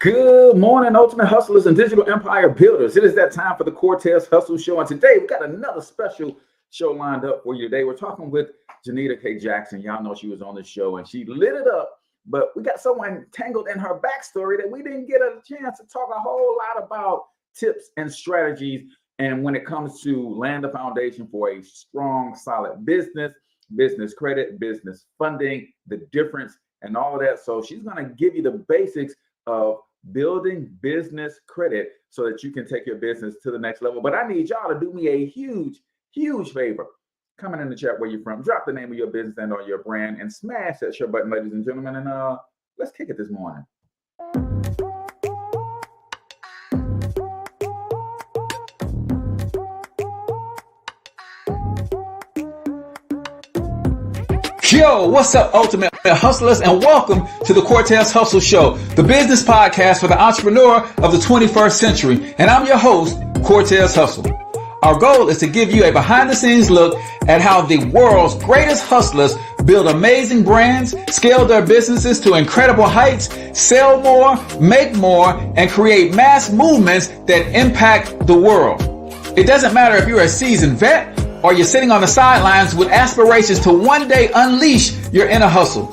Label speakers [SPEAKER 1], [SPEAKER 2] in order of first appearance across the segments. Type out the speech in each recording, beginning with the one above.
[SPEAKER 1] Good morning, ultimate hustlers and digital empire builders. It is that time for the Cortez Hustle Show. And today we got another special show lined up for you today. We're talking with Janita K Jackson. Y'all know she was on the show and she lit it up. But we got someone tangled in her backstory that we didn't get a chance to talk a whole lot about tips and strategies. And when it comes to laying the foundation for a strong, solid business credit, business funding, the difference and all of that. So she's going to give you the basics of building business credit so that you can take your business to the next level. But I need y'all to do me a huge favor. Comment in the chat where you're from, drop the name of your business and or your brand, and smash that share button, ladies and gentlemen. And let's kick it this morning.
[SPEAKER 2] Yo, what's up, ultimate hustlers, and welcome to the Cortez Hustle Show, the business podcast for the entrepreneur of the 21st century. And I'm your host, Cortez Hustle. Our goal is to give you a behind-the-scenes look at how the world's greatest hustlers build amazing brands, scale their businesses to incredible heights, sell more, make more, and create mass movements that impact the world. It doesn't matter if you're a seasoned vet or you're sitting on the sidelines with aspirations to one day unleash your inner hustle.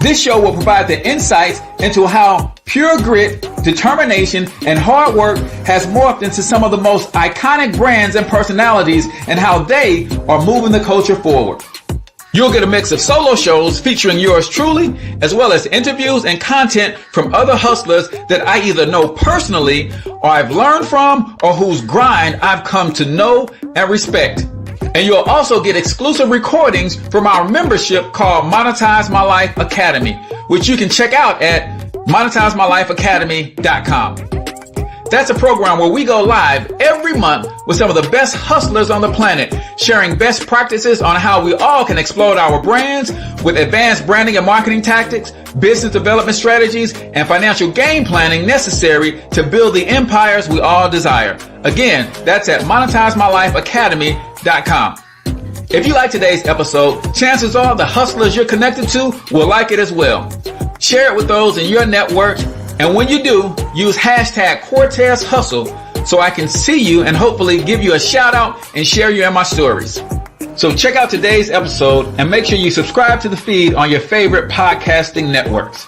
[SPEAKER 2] This show will provide the insights into how pure grit, determination, and hard work has morphed into some of the most iconic brands and personalities and how they are moving the culture forward. You'll get a mix of solo shows featuring yours truly, as well as interviews and content from other hustlers that I either know personally or I've learned from or whose grind I've come to know and respect. And you'll also get exclusive recordings from our membership called Monetize My Life Academy, which you can check out at monetizemylifeacademy.com. That's a program where we go live every month with some of the best hustlers on the planet, sharing best practices on how we all can explode our brands with advanced branding and marketing tactics, business development strategies, and financial game planning necessary to build the empires we all desire. Again, that's at monetizemylifeacademy.com. If you like today's episode, chances are the hustlers you're connected to will like it as well. Share it with those in your network. And when you do, use hashtag Cortez Hustle so I can see you and hopefully give you a shout out and share you in my stories. So check out today's episode and make sure you subscribe to the feed on your favorite podcasting networks.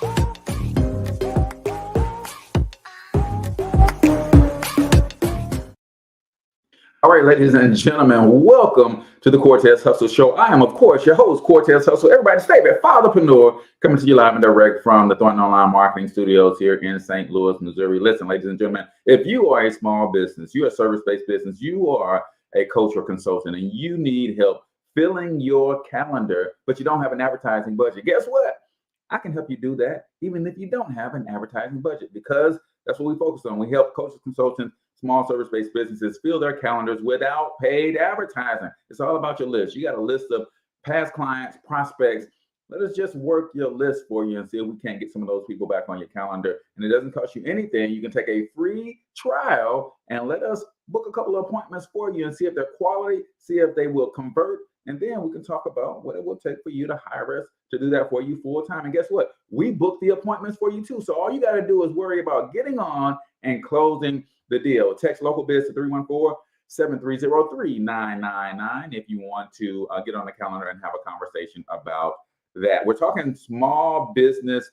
[SPEAKER 1] All right, ladies and gentlemen, welcome to the Cortez Hustle Show. I am, of course, your host, Cortez Hustle, everybody's favorite fatherpreneur, coming to you live and direct from the Thornton Online Marketing Studios here in St. Louis, Missouri. Listen, ladies and gentlemen, if you are a small business, you're a service-based business, you are a coach or consultant, and you need help filling your calendar, but you don't have an advertising budget, guess what? I can help you do that, even if you don't have an advertising budget, because that's what we focus on. We help coaches, consultants, small service-based businesses fill their calendars without paid advertising. It's all about your list. You got a list of past clients, prospects. Let us just work your list for you and see if we can't get some of those people back on your calendar. And it doesn't cost you anything. You can take a free trial and let us book a couple of appointments for you and see if they're quality, see if they will convert. And then we can talk about what it will take for you to hire us to do that for you full time. And guess what? We book the appointments for you too. So all you got to do is worry about getting on and closing the deal. Text local biz to 314-730-3999 if you want to get on the calendar and have a conversation about that. We're talking small business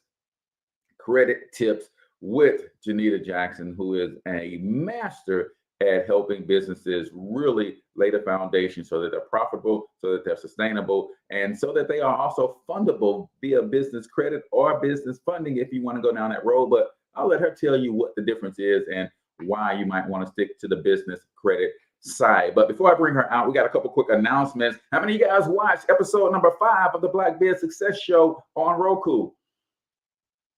[SPEAKER 1] credit tips with Janita Jackson, who is a master at helping businesses really lay the foundation so that they're profitable, so that they're sustainable, and so that they are also fundable via business credit or business funding if you want to go down that road. But I'll let her tell you what the difference is and why you might want to stick to the business credit side. But before I bring her out, we got a couple quick announcements. How many of you guys watched episode number 5 of the Black Biz Success Show on Roku?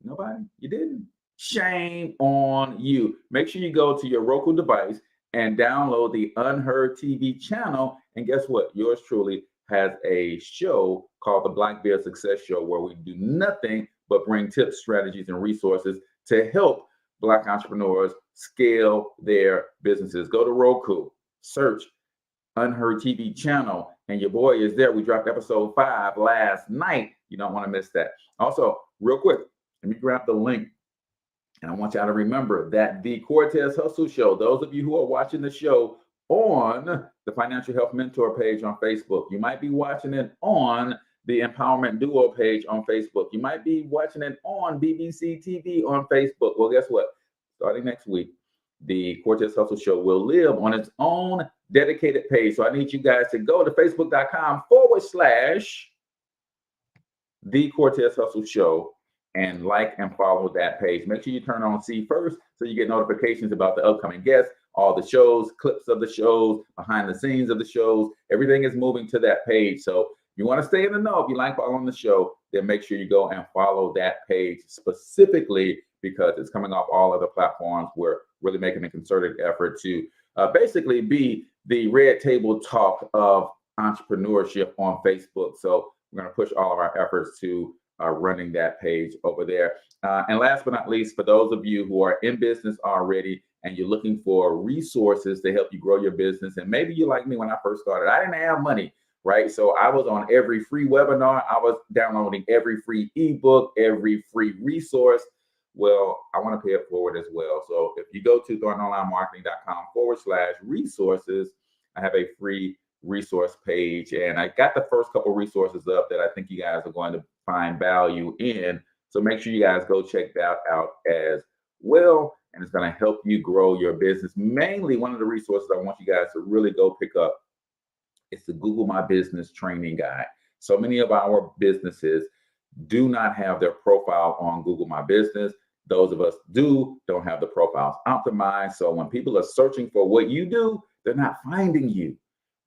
[SPEAKER 1] Nobody? You didn't? Shame on you. Make sure you go to your Roku device and download the Unheard TV channel. And guess what? Yours truly has a show called the Black Biz Success Show, where we do nothing but bring tips, strategies, and resources to help Black entrepreneurs scale their businesses. Go to Roku, search Unheard TV channel, and your boy is there. We dropped episode 5 last night. You don't want to miss that. Also, real quick, let me grab the link And I want y'all to remember that the Cortez Hustle Show, those of you who are watching the show on the Financial Health Mentor page on Facebook, you might be watching it on the Empowerment Duo page on Facebook. You might be watching it on BBC TV on Facebook. Well, guess what? Starting next week, the Cortez Hustle Show will live on its own dedicated page. So I need you guys to go to facebook.com/the Cortez Hustle Show and like and follow that page. Make sure you turn on See First so you get notifications about the upcoming guests, all the shows, clips of the shows, behind the scenes of the shows. Everything is moving to that page. So if you want to stay in the know, if you like following the show, then make sure you go and follow that page specifically because it's coming off all other platforms. We're really making a concerted effort to basically be the red table talk of entrepreneurship on Facebook. So we're going to push all of our efforts to running that page over there. And last but not least, for those of you who are in business already and you're looking for resources to help you grow your business, and maybe you're like me when I first started, I didn't have money, right? So I was on every free webinar. I was downloading every free ebook, every free resource. Well, I want to pay it forward as well. So if you go to thorntonlinemarketing.com/resources, I have a free resource page. And I got the first couple resources up that I think you guys are going to find value in. So make sure you guys go check that out as well. And it's going to help you grow your business. Mainly one of the resources I want you guys to really go pick up is the Google My Business training guide. So many of our businesses do not have their profile on Google My Business. Those of us don't have the profiles optimized. So when people are searching for what you do, they're not finding you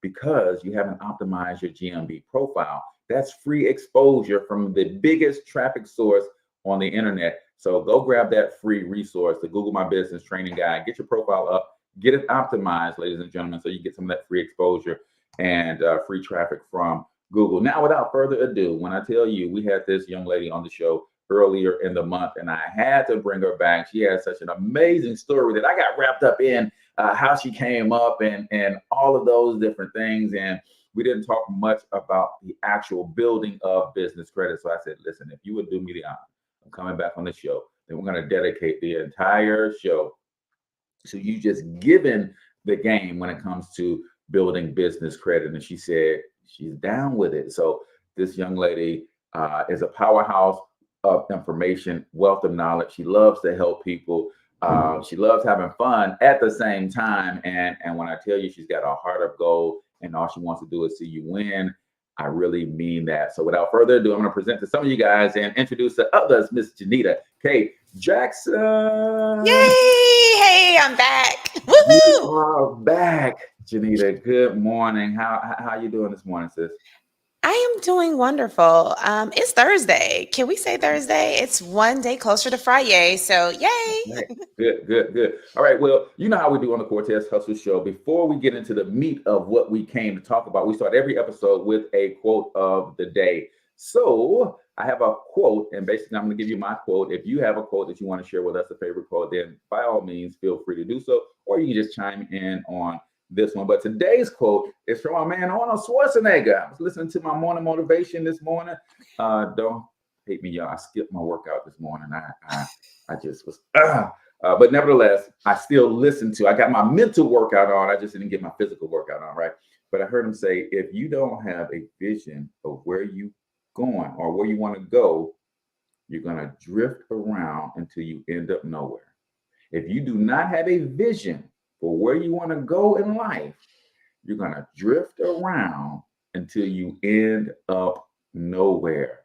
[SPEAKER 1] because you haven't optimized your GMB profile. That's free exposure from the biggest traffic source on the internet. So go grab that free resource, the Google My Business training guide. Get your profile up, get it optimized, ladies and gentlemen, so you get some of that free exposure and free traffic from Google. Now, without further ado, when I tell you we had this young lady on the show earlier in the month, and I had to bring her back. She has such an amazing story that I got wrapped up in how she came up and all of those different things. And we didn't talk much about the actual building of business credit. So I said, listen, if you would do me the honor of coming back on the show, then we're going to dedicate the entire show to you just giving the game when it comes to building business credit. And she said she's down with it. So this young lady is a powerhouse of information, wealth of knowledge. She loves to help people. She loves having fun at the same time. And when I tell you she's got a heart of gold and all she wants to do is see you win, I really mean that. So without further ado, I'm going to present to some of you guys and introduce to others, Miss Janita K. Jackson.
[SPEAKER 3] Yay! Hey, I'm back. Woohoo!
[SPEAKER 1] You are back, Janita. Good morning. How you doing this morning, sis?
[SPEAKER 3] I am doing wonderful. It's Thursday. Can we say Thursday? It's one day closer to Friday. So yay.
[SPEAKER 1] Good. All right. Well, you know how we do on the Cortez Hustle Show. Before we get into the meat of what we came to talk about, we start every episode with a quote of the day. So I have a quote, and basically I'm going to give you my quote. If you have a quote that you want to share with us, a favorite quote, then by all means, feel free to do so, or you can just chime in on this one. But today's quote is from our man Arnold Schwarzenegger. I was listening to my morning motivation this morning. Don't hate me, y'all. I skipped my workout this morning. I just was but nevertheless, I still listened to. I got my mental workout on. I just didn't get my physical workout on, right? But I heard him say, if you don't have a vision of where you going or where you want to go, you're going to drift around until you end up nowhere. If you do not have a vision for where you want to go in life, you're going to drift around until you end up nowhere.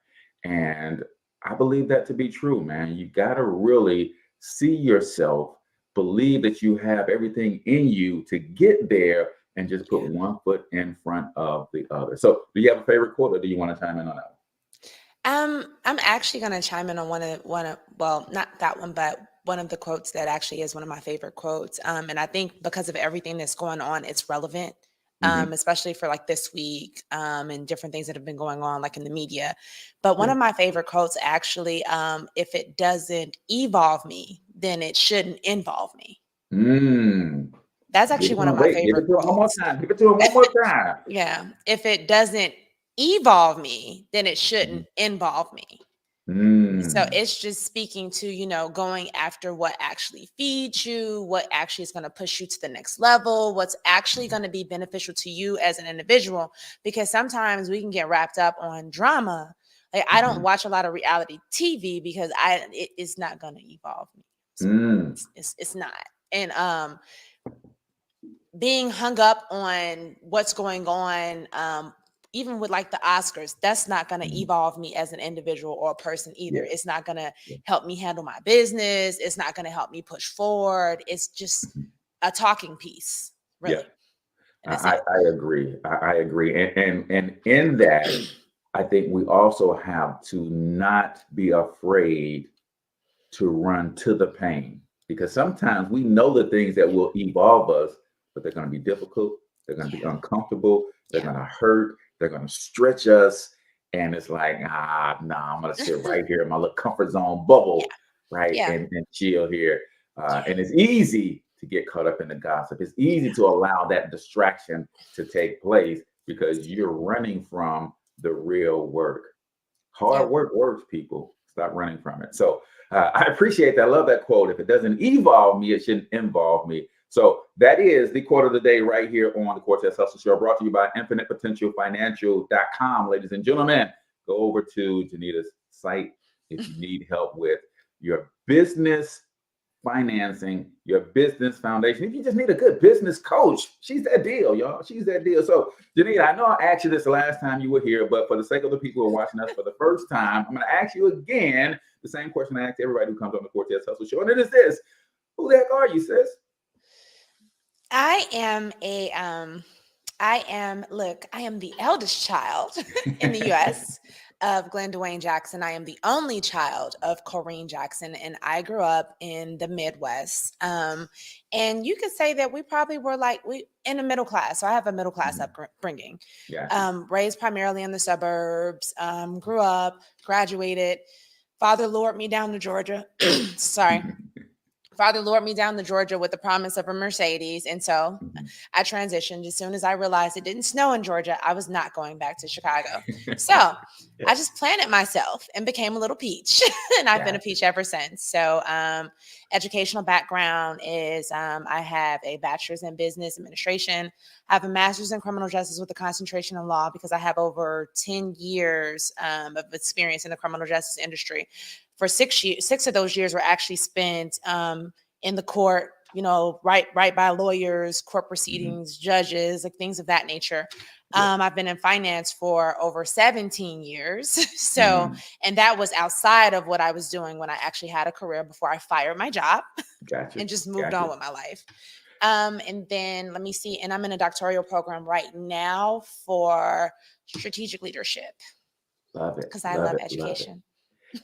[SPEAKER 1] And I believe that to be true, man. You got to really see yourself, believe that you have everything in you to get there, and just put one foot in front of the other. So do you have a favorite quote, or do you want to chime in on that
[SPEAKER 3] I'm actually going to chime in on one of well, not that one, but one of the quotes that actually is one of my favorite quotes. And I think because of everything that's going on, it's relevant, especially for like this week and different things that have been going on, like in the media. But one of my favorite quotes actually, if it doesn't evolve me, then it shouldn't involve me. That's actually one of my favorite quotes.
[SPEAKER 1] Give it to him one more time.
[SPEAKER 3] Yeah. If it doesn't evolve me, then it shouldn't involve me. So
[SPEAKER 1] Mm.
[SPEAKER 3] it's just speaking to, going after what actually feeds you, what actually is going to push you to the next level, what's actually going to be beneficial to you as an individual. Because sometimes we can get wrapped up on drama. Like I don't
[SPEAKER 1] Mhm.
[SPEAKER 3] watch a lot of reality TV because it's not going to evolve me. So
[SPEAKER 1] Mm.
[SPEAKER 3] it's not. And being hung up on what's going on, even with like the Oscars, that's not going to
[SPEAKER 1] Mhm.
[SPEAKER 3] evolve me as an individual or a person either.
[SPEAKER 1] Yeah.
[SPEAKER 3] It's not going to
[SPEAKER 1] Yeah.
[SPEAKER 3] help me handle my business. It's not going to help me push forward. It's just
[SPEAKER 1] Mhm.
[SPEAKER 3] a talking piece,
[SPEAKER 1] Yeah.
[SPEAKER 3] really. And that's
[SPEAKER 1] I,
[SPEAKER 3] it.
[SPEAKER 1] I agree. I agree. And in that, I think we also have to not be afraid to run to the pain because sometimes we know the things that
[SPEAKER 3] Yeah.
[SPEAKER 1] will evolve us, but they're going to be difficult. They're going to be
[SPEAKER 3] Yeah.
[SPEAKER 1] uncomfortable. They're
[SPEAKER 3] Yeah.
[SPEAKER 1] going to hurt. They're going to stretch us. And it's like, nah, I'm going to sit right here in my little comfort zone
[SPEAKER 3] Yeah.
[SPEAKER 1] bubble, right?
[SPEAKER 3] Yeah.
[SPEAKER 1] And chill here.
[SPEAKER 3] Yeah.
[SPEAKER 1] And it's easy to get caught up in the gossip. It's easy to allow that distraction to take place because you're running from the real work.
[SPEAKER 3] Yeah.
[SPEAKER 1] Hard work works, people. Stop running from it. So I appreciate that. I love that quote. If it doesn't evolve me, it shouldn't involve me. So that is the quote of the day right here on the Cortez Hustle Show, brought to you by infinitepotentialfinancial.com. Ladies and gentlemen, go over to Janita's site if you need help with your business financing, your business foundation. If you just need a good business coach, she's that deal, y'all. She's that deal. So, Janita, I know I asked you this the last time you were here, but for the sake of the people who are watching us for the first time, I'm going to ask you again the same question I asked everybody who comes on the Cortez Hustle Show, and it is this: who the heck are you, sis?
[SPEAKER 3] I am I am the eldest child in the US of Glenn Dwayne Jackson. I am the only child of Corrine Jackson, and I grew up in the Midwest. And you could say that we probably were like we in the middle class. So I have a middle class
[SPEAKER 1] Mhm.
[SPEAKER 3] upbringing.
[SPEAKER 1] Gotcha.
[SPEAKER 3] Raised primarily in the suburbs, grew up, graduated. Father lured me down to Georgia. Sorry. Father lured me down to Georgia with the promise of a Mercedes. And so I transitioned. As soon as I realized it didn't snow in Georgia, I was not going back to Chicago. So
[SPEAKER 1] Yeah,
[SPEAKER 3] I just planted myself and became a little peach. And I've been a
[SPEAKER 1] gotcha.
[SPEAKER 3] peach ever since. So educational background is I have a bachelor's in business administration. I have a master's in criminal justice with a concentration in law because I have over 10 years of experience in the criminal justice industry. For 6 years, 6 of those years were actually spent in the court, right by lawyers, court
[SPEAKER 1] Mhm.
[SPEAKER 3] proceedings, judges, like things of that nature.
[SPEAKER 1] Yeah.
[SPEAKER 3] I've been in finance for over 17 years. So,
[SPEAKER 1] Mm.
[SPEAKER 3] and that was outside of what I was doing when I actually had a career before I fired my job
[SPEAKER 1] Gotcha.
[SPEAKER 3] and just moved on
[SPEAKER 1] Gotcha.
[SPEAKER 3] with my life. And then let me see, and I'm in a doctoral program right now for strategic leadership
[SPEAKER 1] Love it.
[SPEAKER 3] because I
[SPEAKER 1] Love
[SPEAKER 3] love
[SPEAKER 1] it. Love it.
[SPEAKER 3] education.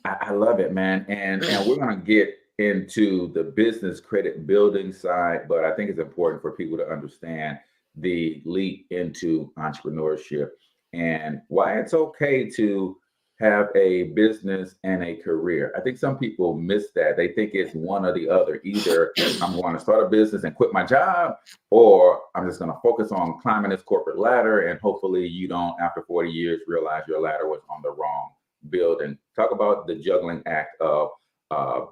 [SPEAKER 1] I love it, man. And we're gonna get into the business credit building side, but I think it's important for people to understand the leap into entrepreneurship and why it's okay to have a business and a career. I think some people miss that. They think it's one or the other. Either I'm going to start a business and quit my job, or I'm just going to focus on climbing this corporate ladder. And hopefully, you don't, after 40 years, realize your ladder was on the wrong building. Talk about the juggling act of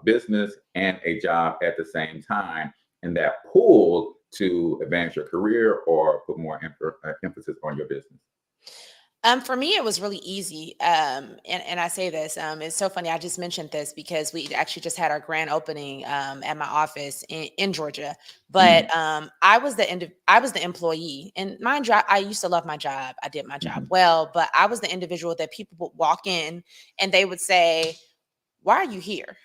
[SPEAKER 1] business and a job at the same time, and that pull to advance your career or put more emphasis on your business.
[SPEAKER 3] For me, it was really easy. And I say this, it's so funny. I just mentioned this because we actually just had our grand opening at my office in Georgia. But
[SPEAKER 1] Mm.
[SPEAKER 3] I was the employee, and mind you, I used to love my job. I did my job
[SPEAKER 1] Mhm.
[SPEAKER 3] well, but I was the individual that people would walk in and they would say, "Why are you here?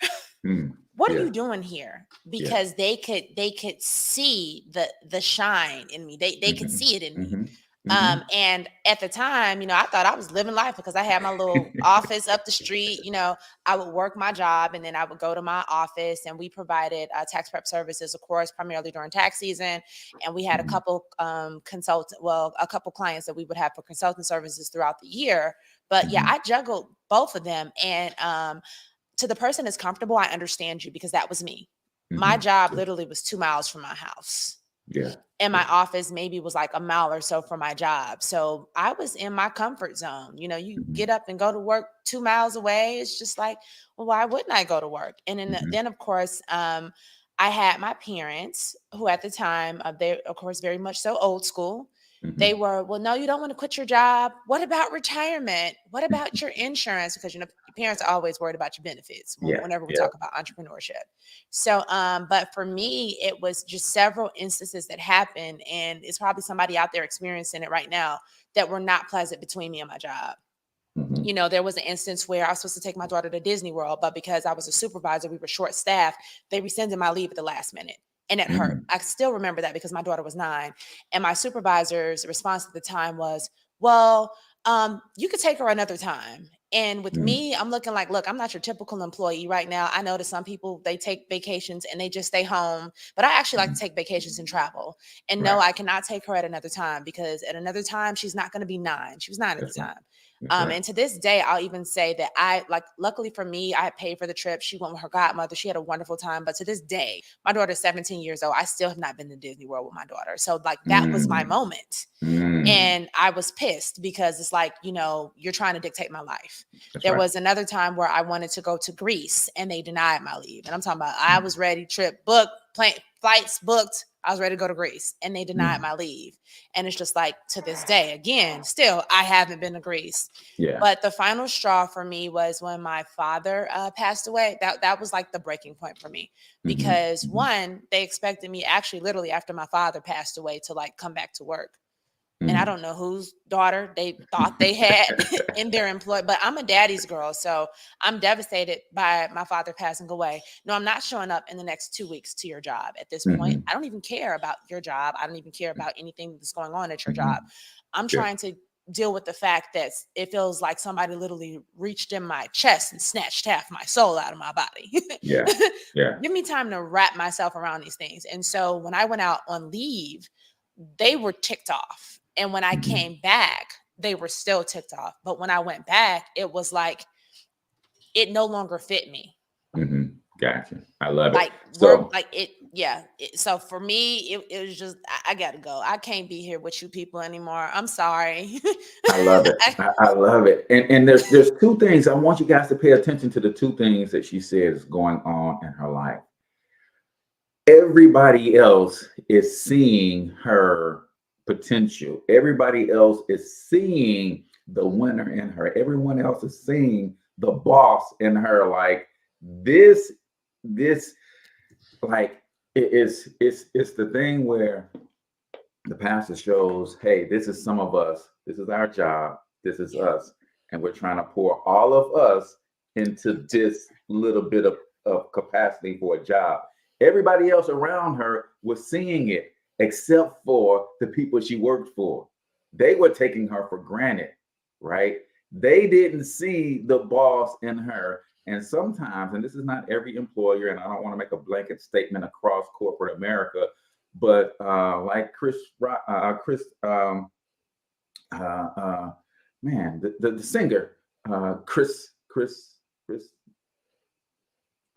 [SPEAKER 1] Mm.
[SPEAKER 3] What are
[SPEAKER 1] Yeah,
[SPEAKER 3] you doing here?"
[SPEAKER 1] yeah.
[SPEAKER 3] Because they could see the shine in me. They could
[SPEAKER 1] Mhm.
[SPEAKER 3] see it in me.
[SPEAKER 1] Mhm. Mhm.
[SPEAKER 3] And at the time, I thought I was living life because I had my little office up the street. I would work my job and then I would go to my office, and we provided tax prep services, of course, primarily during tax season. And we had a
[SPEAKER 1] Mhm.
[SPEAKER 3] couple a couple clients that we would have for consulting services throughout the year. But yeah,
[SPEAKER 1] Mhm.
[SPEAKER 3] I juggled both of them. And to the person that's comfortable, I understand you because that was me. My
[SPEAKER 1] Mhm.
[SPEAKER 3] job
[SPEAKER 1] Yeah.
[SPEAKER 3] literally was 2 miles from my house.
[SPEAKER 1] Yeah.
[SPEAKER 3] And my office maybe was like a mile or so from my job. So I was in my comfort zone. You
[SPEAKER 1] Mhm.
[SPEAKER 3] get up and go to work 2 miles away. It's just like, well, why wouldn't I go to work? And
[SPEAKER 1] Mhm.
[SPEAKER 3] then of course, I had my parents who at the time, they, of course, very much so old school. They
[SPEAKER 1] Mhm.
[SPEAKER 3] were, well, no, you don't want to quit your job. What about retirement? What about your insurance? Because, your parents are always worried about your benefits
[SPEAKER 1] Yeah.
[SPEAKER 3] whenever we
[SPEAKER 1] Yeah.
[SPEAKER 3] talk about entrepreneurship. So, but for me, it was just several instances that happened, and it's probably somebody out there experiencing it right now that were not pleasant between me and my job.
[SPEAKER 1] Mhm.
[SPEAKER 3] There was an instance where I was supposed to take my daughter to Disney World, but because I was a supervisor, we were short staffed, they rescinded my leave at the last minute. And it hurt.
[SPEAKER 1] Mhm.
[SPEAKER 3] I still remember that because my daughter was 9. And my supervisor's response at the time was, well, you could take her another time. And with
[SPEAKER 1] Mhm.
[SPEAKER 3] me, I'm looking like, look, I'm not your typical employee right now. I know that some people, they take vacations and they just stay home, but I actually like to
[SPEAKER 1] Mhm.
[SPEAKER 3] take vacations and travel. And no,
[SPEAKER 1] Right.
[SPEAKER 3] I cannot take her at another time because at another time, she's not going to be 9. She was 9 at the
[SPEAKER 1] That's right.
[SPEAKER 3] time.
[SPEAKER 1] That's right.
[SPEAKER 3] And to this day, I'll even say that luckily for me, I paid for the trip. She went with her godmother. She had a wonderful time. But to this day, my daughter's 17 years old. I still have not been to Disney World with my daughter. So, like, that was my
[SPEAKER 1] Mm.
[SPEAKER 3] moment.
[SPEAKER 1] Mm.
[SPEAKER 3] And I was pissed because it's like, you're trying to dictate my life.
[SPEAKER 1] That's
[SPEAKER 3] There
[SPEAKER 1] right.
[SPEAKER 3] was another time where I wanted to go to Greece and they denied my leave. And I'm talking about I was ready, trip booked, plane flights booked. I was ready to go to Greece and they denied
[SPEAKER 1] Mm.
[SPEAKER 3] my leave. And it's just like to this day, again, still, I haven't been to Greece.
[SPEAKER 1] Yeah.
[SPEAKER 3] But the final straw for me was when my father passed away. That was like the breaking point for me
[SPEAKER 1] Mhm.
[SPEAKER 3] because
[SPEAKER 1] Mhm.
[SPEAKER 3] one, they expected me actually literally after my father passed away to like come back to work. And I
[SPEAKER 1] Mm.
[SPEAKER 3] don't know whose daughter they thought they had in their employ, but I'm a daddy's girl. So I'm devastated by my father passing away. No, I'm not showing up in the next 2 weeks to your job at this point.
[SPEAKER 1] Mhm.
[SPEAKER 3] I don't even care about your job. I don't even care about anything that's going on at your job.
[SPEAKER 1] Mhm.
[SPEAKER 3] I'm
[SPEAKER 1] Yeah.
[SPEAKER 3] trying to deal with the fact that it feels like somebody literally reached in my chest and snatched half my soul out of my body.
[SPEAKER 1] Yeah. Yeah.
[SPEAKER 3] Give me time to wrap myself around these things. And so when I went out on leave, they were ticked off. And when I
[SPEAKER 1] Mhm.
[SPEAKER 3] came back, they were still ticked off. But when I went back, it was like it no longer fit me.
[SPEAKER 1] Mhm. Gotcha. I love it.
[SPEAKER 3] Like we're
[SPEAKER 1] So
[SPEAKER 3] like it, yeah. So for me, it was just I gotta go. I can't be here with you people anymore. I'm sorry.
[SPEAKER 1] I love it. I love it. And there's two things I want you guys to pay attention to. The two things that she said is going on in her life. Everybody else is seeing her potential. Everybody else is seeing the winner in her. Everyone else is seeing the boss in her. Like this, like it's the thing where the pastor shows, hey, this is some of us. This is our job. This is
[SPEAKER 3] Yeah.
[SPEAKER 1] us. And we're trying to pour all of us into this little bit of capacity for a job. Everybody else around her was seeing it, except for the people she worked for. They were taking her for granted, right? They didn't see the boss in her. And sometimes, and this is not every employer, and I don't want to make a blanket statement across corporate America, but like Chris, uh, uh, man, the singer, Chris,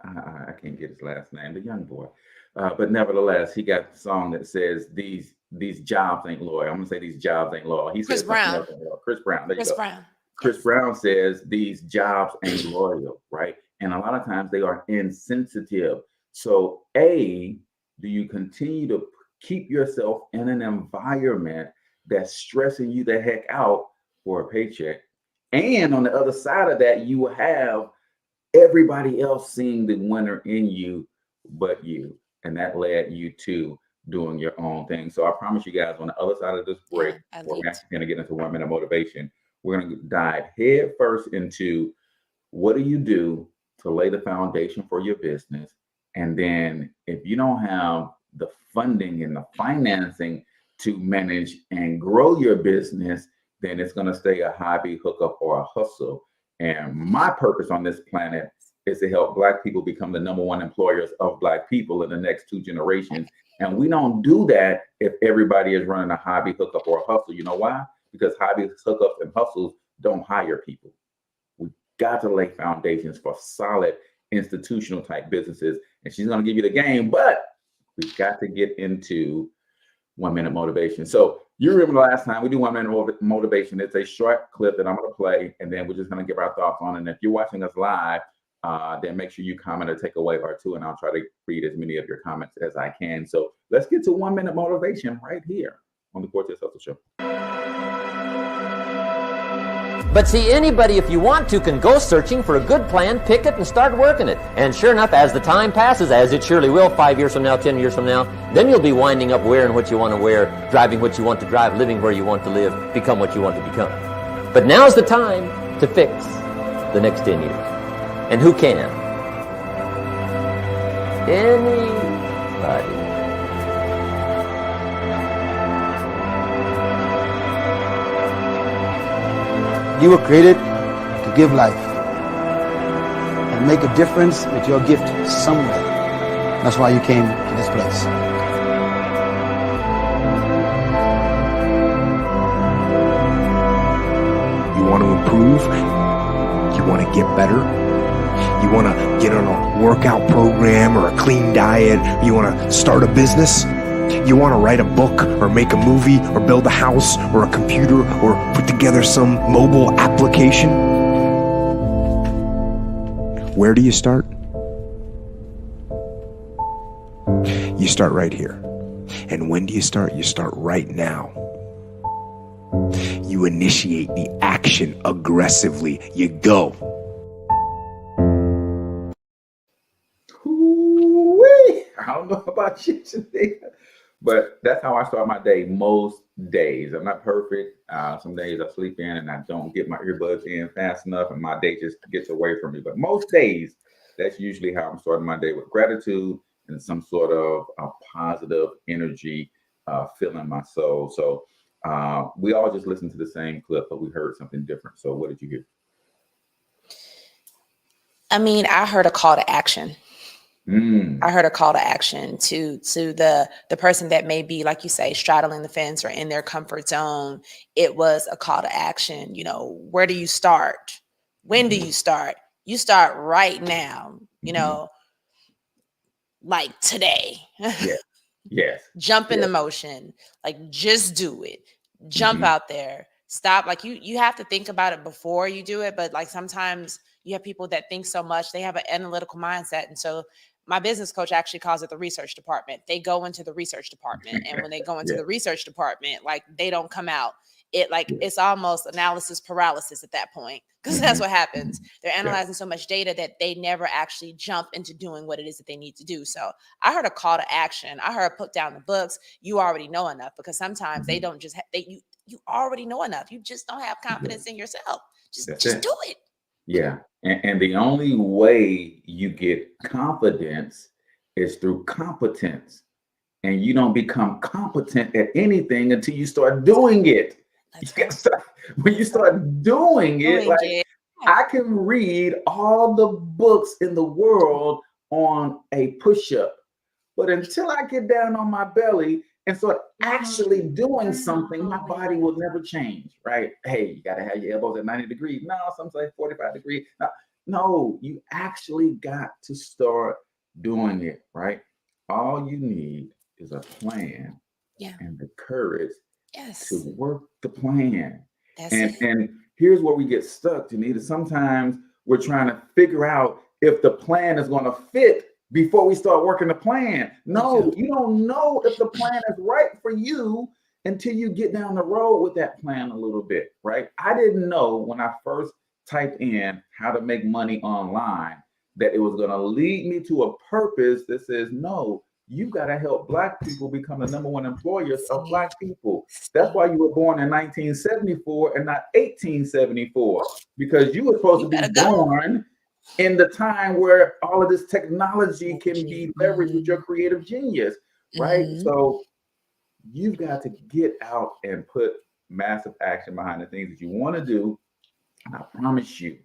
[SPEAKER 1] I can't get his last name, the young boy, but nevertheless, he got the song that says these jobs ain't loyal. I'm gonna say these jobs ain't loyal. He
[SPEAKER 3] Chris
[SPEAKER 1] said something
[SPEAKER 3] Brown.
[SPEAKER 1] else. Chris Brown. There you
[SPEAKER 3] Chris
[SPEAKER 1] go.
[SPEAKER 3] Brown.
[SPEAKER 1] Chris
[SPEAKER 3] Yes.
[SPEAKER 1] Brown says these jobs ain't loyal, right? And a lot of times they are insensitive. So, A, do you continue to keep yourself in an environment that's stressing you the heck out for a paycheck? And on the other side of that, you have everybody else seeing the winner in you but you. And that led you to doing your own thing. So I promise you guys on the other side of this break,
[SPEAKER 3] Yeah. I
[SPEAKER 1] we're
[SPEAKER 3] leaped.
[SPEAKER 1] actually going to get into 1 minute motivation. We're going to dive head first into what do you do to lay the foundation for your business? And then if you don't have the funding and the financing to manage and grow your business, then it's going to stay a hobby, hookup, or a hustle. And my purpose on this planet is to help Black people become the #1 employers of Black people in the next 2 generations. And we don't do that if everybody is running a hobby, hookup, or a hustle. You know why? Because hobbies, hookups, and hustles don't hire people. We got to lay foundations for solid institutional type businesses. And she's going to give you the game, but we've got to get into 1 minute motivation. So you remember the last time we do 1 minute motivation. It's a short clip that I'm going to play, and then we're just going to give our thoughts on it. And if you're watching us live, then make sure you comment or take away or two, and I'll try to read as many of your comments as I can. So let's get to 1 minute motivation right here on the Cortez Hustle Show.
[SPEAKER 4] But see, anybody, if you want to, can go searching for a good plan, pick it, and start working it. And sure enough, as the time passes, as it surely will, 5 years from now, 10 years from now, then you'll be winding up wearing what you want to wear, driving what you want to drive, living where you want to live, become what you want to become. But now's the time to fix the next 10 years. And who can? Anybody.
[SPEAKER 5] You were created to give life and make a difference with your gift somewhere. That's why you came to this place.
[SPEAKER 6] You want to improve? You want to get better? You want to get on a workout program or a clean diet? You want to start a business? You want to write a book or make a movie or build a house or a computer or put together some mobile application? Where do you start? You start right here. And when do you start? You start right now. You initiate the action aggressively. You go.
[SPEAKER 1] Ooh-wee. I don't know about you today, but that's how I start my day most days. I'm not perfect. Some days I sleep in and I don't get my earbuds in fast enough and my day just gets away from me. But most days, that's usually how I'm starting my day, with gratitude and some sort of positive energy filling my soul. So we all just listened to the same clip, but we heard something different. So what did you hear?
[SPEAKER 3] I mean, I heard a call to action. I heard a call to action to the person that may be, like you say, straddling the fence or in their comfort zone. It was a call to action. You know, where do you start? When do you start? You start right now, you know, like today.
[SPEAKER 1] Yes.
[SPEAKER 3] Jump in the motion, like just do it. Jump out there. Stop. Like you have to think about it before you do it. But like sometimes you have people that think so much, they have an analytical mindset. And so my business coach actually calls it the research department. They go into the research department. And when they go into the research department, like they don't come out. It's almost analysis paralysis at that point, because that's what happens. They're analyzing so much data that they never actually jump into doing what it is that they need to do. So I heard a call to action. I heard put down the books. You already know enough, because sometimes they don't just you already know enough. You just don't have confidence in yourself. Just do it.
[SPEAKER 1] Yeah. And the only way you get confidence is through competence. And you don't become competent at anything until you start doing it. When you start doing it, I can read all the books in the world on a push-up, but until I get down on my belly and start actually doing something, my body will never change, right? Hey, you got to have your elbows at 90 degrees. No, some say 45 degrees. No, you actually got to start doing it, right? All you need is a plan and the courage to work the plan. And here's where we get stuck, Janita. Sometimes we're trying to figure out if the plan is going to fit before we start working the plan. No, you don't know if the plan is right for you until you get down the road with that plan a little bit, right? I didn't know when I first typed in how to make money online that it was going to lead me to a purpose that says, no, you got to help Black people become the #1 employers of Black people. That's why you were born in 1974 and not 1874, because you were supposed to be born in the time where all of this technology can be leveraged with your creative genius, right? So you've got to get out and put massive action behind the things that you want to do. And I promise you,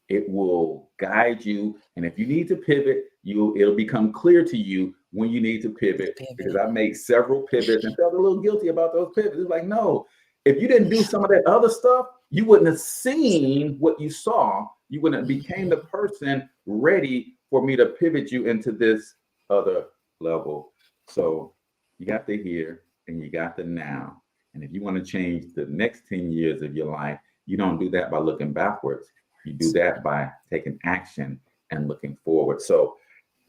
[SPEAKER 1] it will guide you. And if you need to pivot, it'll become clear to you when you need to pivot, because I made several pivots and felt a little guilty about those pivots. It's like, no, if you didn't do some of that other stuff, you wouldn't have seen what you saw. You wouldn't have became the person ready for me to pivot you into this other level. So you got to hear and you got the now. And if you want to change the next 10 years of your life, you don't do that by looking backwards. You do that by taking action and looking forward. So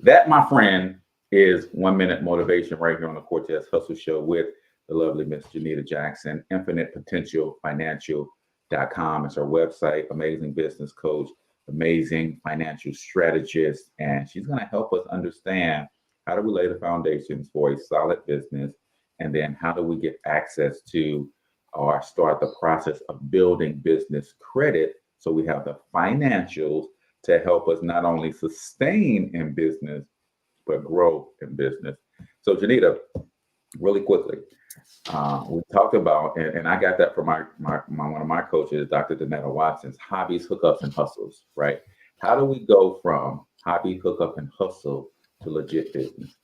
[SPEAKER 1] that, my friend, is 1 minute motivation right here on the Cortez Hustle Show with the lovely Miss Janita Jackson. InfinitePotentialFinancial.com is her website. Amazing business coach, amazing financial strategist, and she's going to help us understand how do we lay the foundations for a solid business, and then how do we get access to or start the process of building business credit so we have the financials to help us not only sustain in business, but grow in business. So Janita, really quickly, we talked about, and I got that from my one of my coaches, Dr. Janetta Watson's hobbies, hookups, and hustles, right? How do we go from hobby, hookup, and hustle to legit business?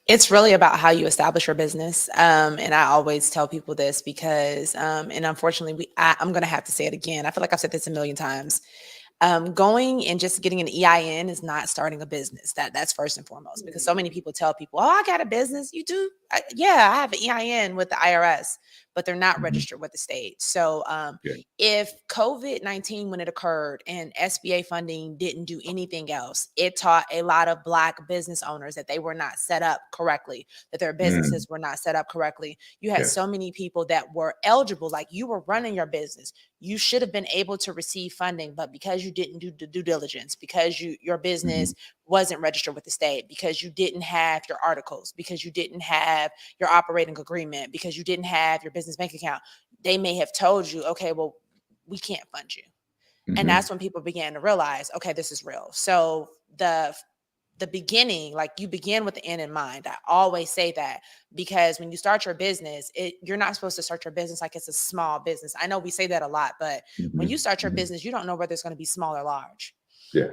[SPEAKER 3] It's really about how you establish your business. And I always tell people this because, and unfortunately, I'm going to have to say it again. I feel like I've said this a million times. Going and just getting an EIN is not starting a business. That's first and foremost, because so many people tell people, oh, I got a business. You do? Yeah, I have an EIN with the IRS, but they're not registered with the state. So if COVID-19, when it occurred and SBA funding didn't do anything else, it taught a lot of Black business owners that they were not set up correctly, that their businesses were not set up correctly. You had so many people that were eligible, like you were running your business. You should have been able to receive funding, but because you didn't do the due diligence, because your business wasn't registered with the state, because you didn't have your articles, because you didn't have your operating agreement, because you didn't have your business bank account, they may have told you, okay, well, we can't fund you. And that's when people began to realize, okay, this is real. So the beginning, like you begin with the end in mind. I always say that because when you start your business, you're not supposed to start your business like it's a small business. I know we say that a lot, but when you start your business, you don't know whether it's going to be small or large.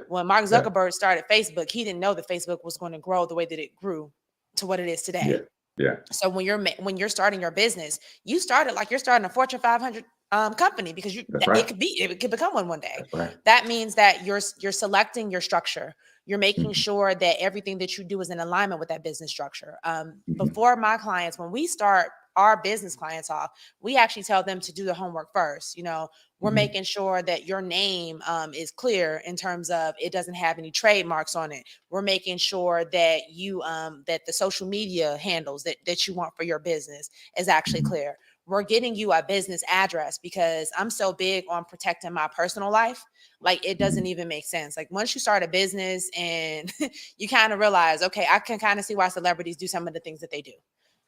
[SPEAKER 3] When Mark Zuckerberg started Facebook, he didn't know that Facebook was going to grow the way that it grew to what it is today. So when you're starting your business, you started like you're starting a Fortune 500 company, because it could become one day. That means that you're selecting your structure. You're making sure that everything that you do is in alignment with that business structure. Before my clients, when we start our business clients off, we actually tell them to do the homework first. We're making sure that your name is clear in terms of it doesn't have any trademarks on it. We're making sure that that the social media handles that you want for your business is actually clear. We're getting you a business address, because I'm so big on protecting my personal life. Like, it doesn't even make sense. Like, once you start a business and you kind of realize, okay, I can kind of see why celebrities do some of the things that they do.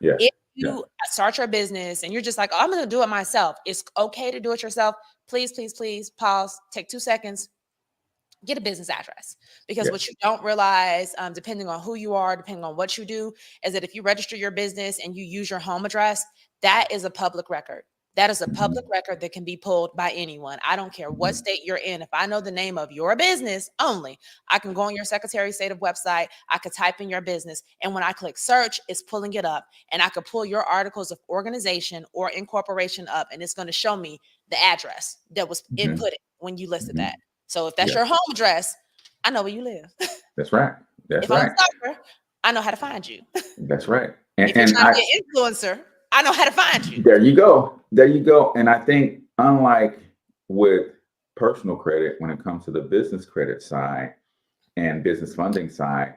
[SPEAKER 3] If you start your business and you're just like, oh, I'm going to do it myself. It's okay to do it yourself. Please, please, please pause, take 2 seconds, get a business address. Because what you don't realize, depending on who you are, depending on what you do, is that if you register your business and you use your home address, that is a public record. That is a public record that can be pulled by anyone. I don't care what state you're in. If I know the name of your business only, I can go on your Secretary of State website. I could type in your business. And when I click search, it's pulling it up. And I could pull your articles of organization or incorporation up. And it's going to show me the address that was inputted when you listed that. So if that's your home address, I know where you live.
[SPEAKER 1] That's right. That's
[SPEAKER 3] if I'm a stalker, I know how to find you.
[SPEAKER 1] That's right.
[SPEAKER 3] If you're trying to be an influencer, I know how to find you.
[SPEAKER 1] There you go. There you go. And I think, unlike with personal credit, when it comes to the business credit side and business funding side,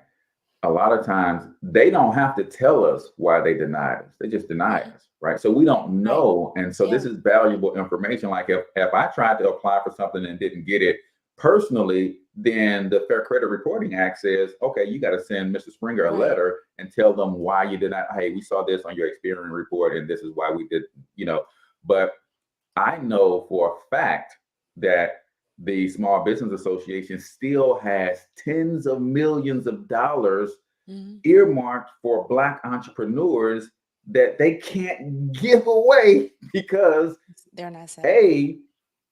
[SPEAKER 1] a lot of times they don't have to tell us why they denied us. They just deny us, right? So we don't know. And so this is valuable information. Like if I tried to apply for something and didn't get it personally, then the Fair Credit Reporting Act says, okay, you got to send Mr. Springer a letter and tell them why you did not. Hey, we saw this on your Experian report, and this is why we did, But I know for a fact that the Small Business Association still has tens of millions of dollars earmarked for Black entrepreneurs that they can't give away because
[SPEAKER 3] they're not set.
[SPEAKER 1] A,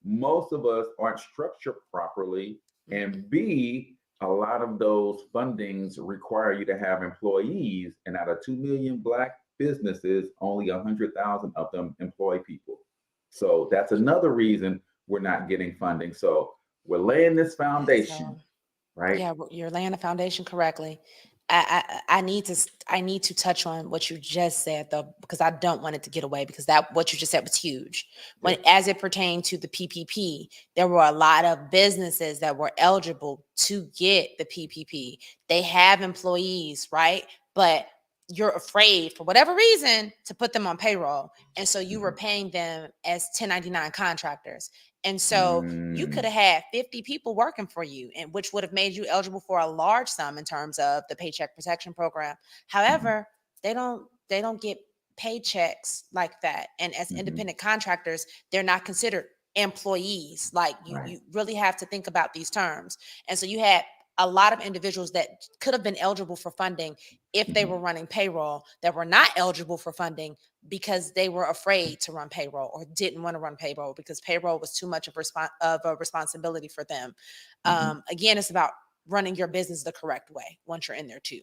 [SPEAKER 1] most of us aren't structured properly, and B, a lot of those fundings require you to have employees, and out of 2 million Black businesses, only 100,000 of them employ people. So that's another reason we're not getting funding. So we're laying this foundation, right?
[SPEAKER 3] Yeah, you're laying the foundation correctly. I need to touch on what you just said though, because I don't want it to get away, because that what you just said was huge. When as it pertained to the PPP, there were a lot of businesses that were eligible to get the PPP. They have employees, right? But you're afraid for whatever reason to put them on payroll. And so you were paying them as 1099 contractors. And so you could have had 50 people working for you, and which would have made you eligible for a large sum in terms of the Paycheck Protection Program. However, they don't get paychecks like that. And as independent contractors, they're not considered employees. Like you really have to think about these terms. And so you had a lot of individuals that could have been eligible for funding if they were running payroll that were not eligible for funding because they were afraid to run payroll or didn't want to run payroll because payroll was too much of a responsibility for them. Again, it's about running your business the correct way once you're in there too.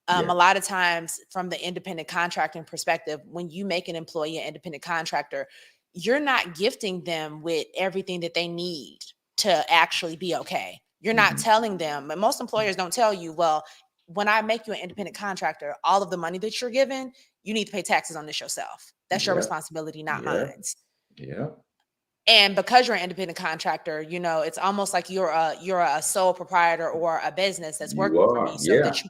[SPEAKER 3] A lot of times from the independent contracting perspective, when you make an employee an independent contractor, you're not gifting them with everything that they need to actually be okay. You're not telling them, and most employers don't tell you, well, when I make you an independent contractor, all of the money that you're given, you need to pay taxes on this yourself. That's your responsibility, not mine.
[SPEAKER 1] Yeah.
[SPEAKER 3] And because you're an independent contractor, you know, it's almost like you're a sole proprietor or a business that's working for me, so that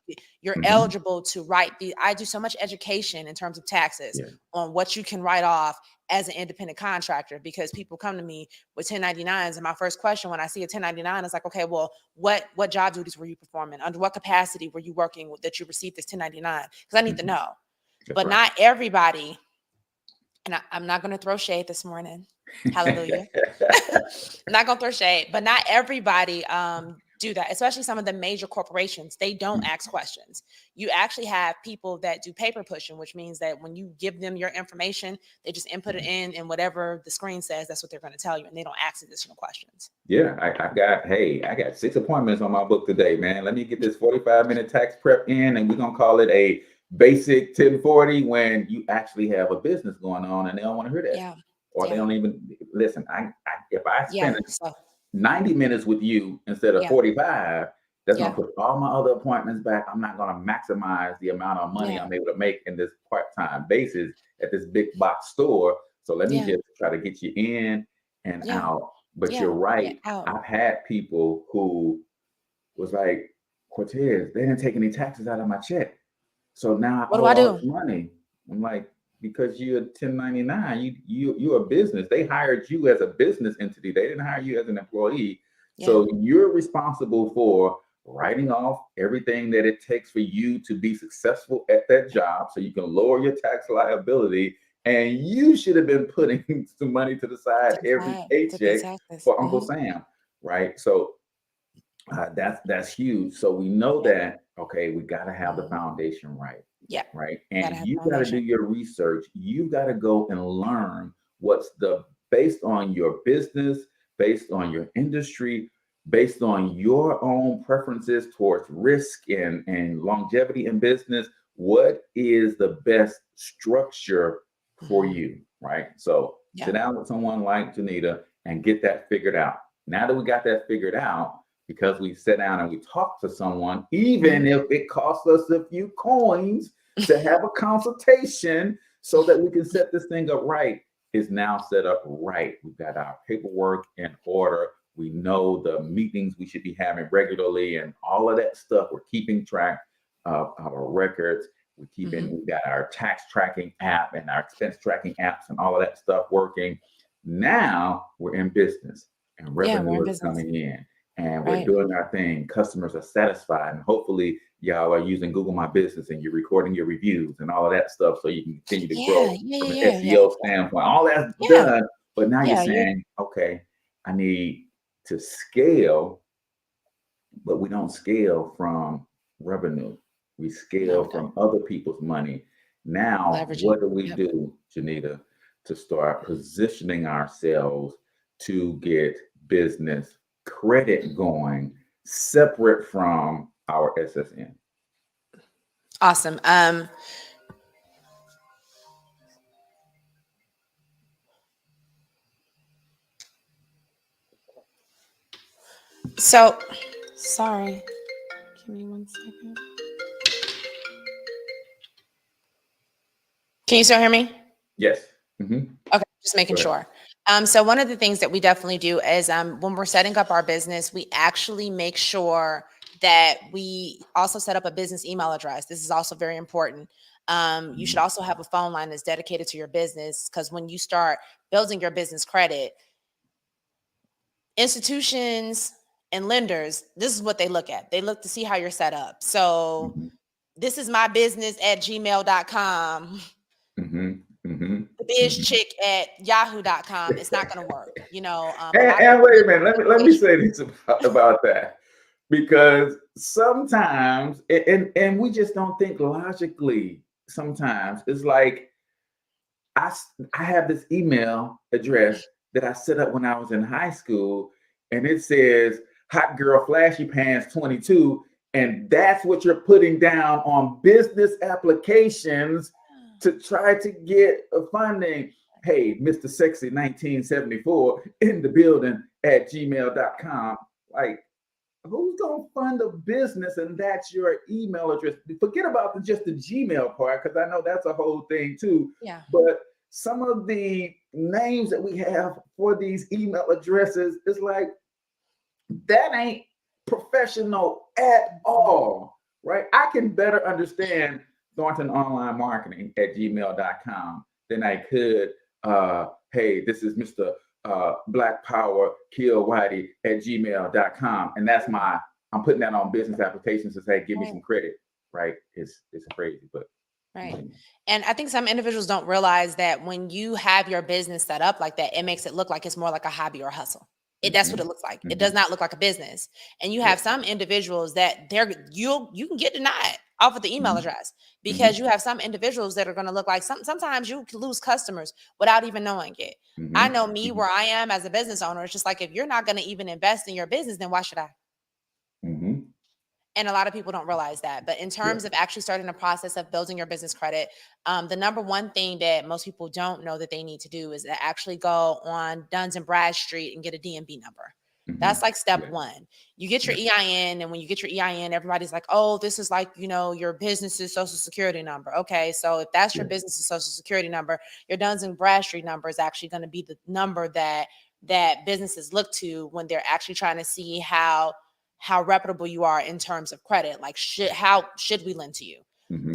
[SPEAKER 3] you're eligible to write I do so much education in terms of taxes on what you can write off as an independent contractor, because people come to me with 1099s, and my first question when I see a 1099 is like, okay, well, what job duties were you performing? Under what capacity were you working that you received this 1099? Because I need to know. But not everybody, and I'm not going to throw shade this morning. Hallelujah. I'm not going to throw shade, but not everybody do that, especially some of the major corporations. They don't ask questions. You actually have people that do paper pushing, which means that when you give them your information, they just input it in, and whatever the screen says, that's what they're going to tell you, and they don't ask additional questions.
[SPEAKER 1] Yeah, I got 6 appointments on my book today, man. Let me get this 45-minute tax prep in, and we're going to call it a basic 1040 when you actually have a business going on and they don't want to hear that. Or they don't even listen. If I spend 90 minutes with you instead of 45, that's going to put all my other appointments back. I'm not going to maximize the amount of money I'm able to make in this part-time basis at this big box store. So let me just try to get you in and out. But you're right. I've had people who was like, Cortez, they didn't take any taxes out of my check. So now
[SPEAKER 3] what do I do?
[SPEAKER 1] Money. I'm like, because you're 1099, you're a business. They hired you as a business entity. They didn't hire you as an employee. So you're responsible for writing off everything that it takes for you to be successful at that job, so you can lower your tax liability. And you should have been putting some money to the side every paycheck for Uncle Sam, right? So that's huge. So we know that, okay, we got to have the foundation right. Right. And you got to do your research. You got to go and learn what's based on your business, based on your industry, based on your own preferences towards risk and longevity in business. What is the best structure for you? Right. So sit down with someone like Janita and get that figured out. Now that we got that figured out, because we sit down and we talk to someone, even if it costs us a few coins to have a consultation so that we can set this thing up right, is now set up right. We've got our paperwork in order. We know the meetings we should be having regularly and all of that stuff. We're keeping track of our records. We've got our tax tracking app and our expense tracking apps and all of that stuff working. Now we're in business and revenue is coming in. And we're doing our thing. Customers are satisfied. And hopefully y'all are using Google My Business and you're recording your reviews and all of that stuff so you can continue to grow from an SEO standpoint. All that's done. But now you're saying, okay, I need to scale, but we don't scale from revenue. We scale from other people's money. Now, what do we do, Janita, to start positioning ourselves to get business credit going separate from our SSN?
[SPEAKER 3] Awesome. So sorry. Give me 1 second. Can you still hear me?
[SPEAKER 1] Yes. Mm-hmm.
[SPEAKER 3] Okay, just making sure. So one of the things that we definitely do is when we're setting up our business, we actually make sure that we also set up a business email address. This is also very important. You should also have a phone line that's dedicated to your business, because when you start building your business credit, institutions and lenders, this is what they look at. They look to see how you're set up. So this is my business at gmail.com.
[SPEAKER 1] Mm-hmm. Mm-hmm.
[SPEAKER 3] The biz chick at yahoo.com. It's not going to work.
[SPEAKER 1] And wait a minute, let me say this about that, because sometimes, and we just don't think logically. Sometimes it's like I have this email address that I set up when I was in high school, and it says "Hot Girl Flashy Pants 22," and that's what you're putting down on business applications to try to get funding. Hey, Mr. Sexy 1974 in the building at gmail.com. Like, who's going to fund a business and that's your email address? Forget about just the Gmail part, because I know that's a whole thing too.
[SPEAKER 3] Yeah.
[SPEAKER 1] But some of the names that we have for these email addresses is like, that ain't professional at all, right? I can better understand Thornton Online Marketing at gmail.com than I could, hey, this is Mr. Black Power Kill Whitey at gmail.com. And that's I'm putting that on business applications to say, give me some credit, right? It's crazy, but.
[SPEAKER 3] Right. And I think some individuals don't realize that when you have your business set up like that, it makes it look like it's more like a hobby or a hustle. That's what it looks like. It does not look like a business. And you have some individuals that you can get denied off of the email address, because you have some individuals that are going to look like sometimes you can lose customers without even knowing it. I know me where I am as a business owner. It's just like, if you're not going to even invest in your business, then why should I? And a lot of people don't realize that. But in terms of actually starting the process of building your business credit, the number one thing that most people don't know that they need to do is to actually go on Duns and Bradstreet and get a DMB number. That's like step one. You get your EIN, and when you get your EIN, everybody's like, oh, this is like, your business's social security number. Okay, so if that's your business's social security number, your Duns and Bradstreet number is actually going to be the number that businesses look to when they're actually trying to see how reputable you are in terms of credit. Like, how should we lend to you?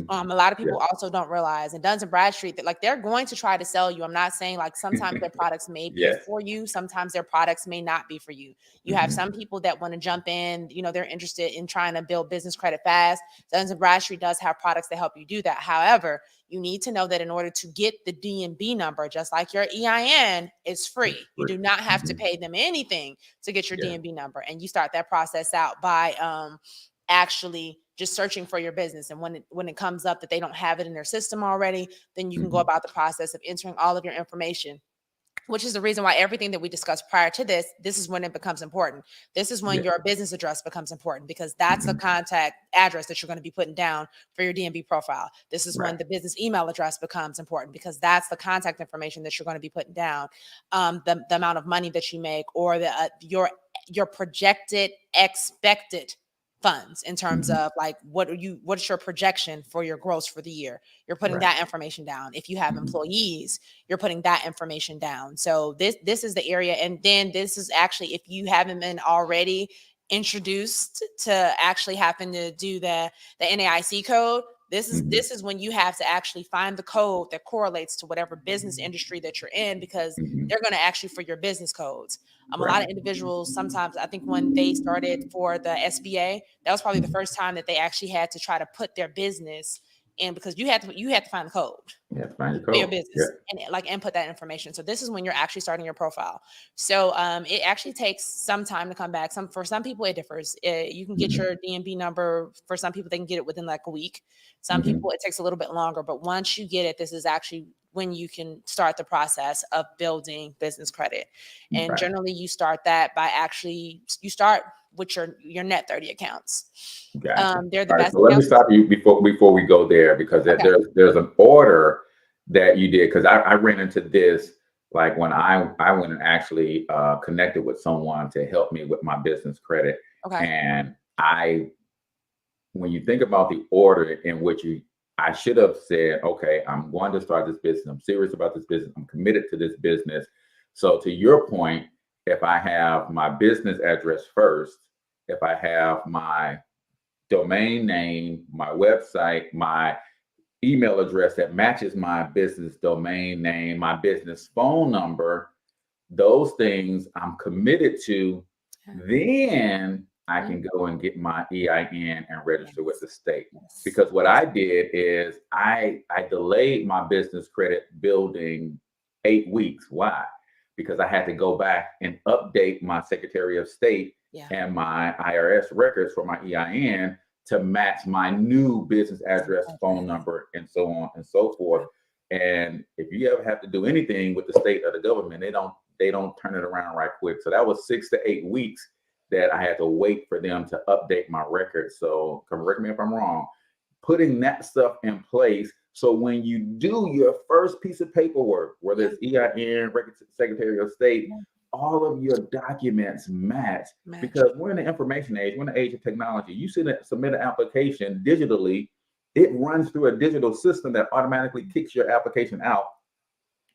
[SPEAKER 3] A lot of people also don't realize, and Duns and Bradstreet, that like they're going to try to sell you. I'm not saying, like, sometimes their products may be for you, sometimes their products may not be for you. You have some people that want to jump in, they're interested in trying to build business credit fast. Duns and Bradstreet does have products that help you do that. However, you need to know that in order to get the DMB number, just like your EIN, is free. You do not have to pay them anything to get your DMB number. And you start that process out by actually just searching for your business. And when it comes up that they don't have it in their system already, then you can go about the process of entering all of your information, which is the reason why everything that we discussed prior to this is when it becomes important. This is when your business address becomes important, because that's the contact address that you're going to be putting down for your DMB profile. This is when the business email address becomes important, because that's the contact information that you're going to be putting down. The amount of money that you make, or your projected expected funds in terms of like, what's your projection for your gross for the year? You're putting that information down. If you have employees, you're putting that information down. So this is the area. And then this is actually, if you haven't been already introduced to actually having to do the NAIC code, this is when you have to actually find the code that correlates to whatever business industry that you're in, because they're going to ask you for your business codes. A lot of individuals, sometimes, I think when they started for the SBA, that was probably the first time that they actually had to try to put their business in, because you had to find the code.
[SPEAKER 1] Find the code
[SPEAKER 3] For your business and like input that information. So this is when you're actually starting your profile. So it actually takes some time to come back. For some people it differs. You can get your DMB number. For some people, they can get it within like a week. Some people it takes a little bit longer. But once you get it, this is actually when you can start the process of building business credit. And generally you start that by you start with your net 30 accounts. They're the best.
[SPEAKER 1] So let me stop you before we go there, because there's an order that you did, because I ran into this like when I went and actually connected with someone to help me with my business credit. And when you think about the order in which I should have said, okay, I'm going to start this business. I'm serious about this business. I'm committed to this business. So to your point, if I have my business address first, if I have my domain name, my website, my email address that matches my business domain name, my business phone number, those things I'm committed to, then I can go and get my EIN and register with the state. Because what I did is I delayed my business credit building 8 weeks. Why? Because I had to go back and update my Secretary of State and my IRS records for my EIN to match my new business address, phone number, and so on and so forth. And if you ever have to do anything with the state or the government, they don't turn it around right quick. So that was 6 to 8 weeks that I had to wait for them to update my record. So correct me if I'm wrong, putting that stuff in place. So when you do your first piece of paperwork, whether it's EIN, Secretary of State, all of your documents match. Because we're in the information age, we're in the age of technology. You submit an application digitally, it runs through a digital system that automatically kicks your application out.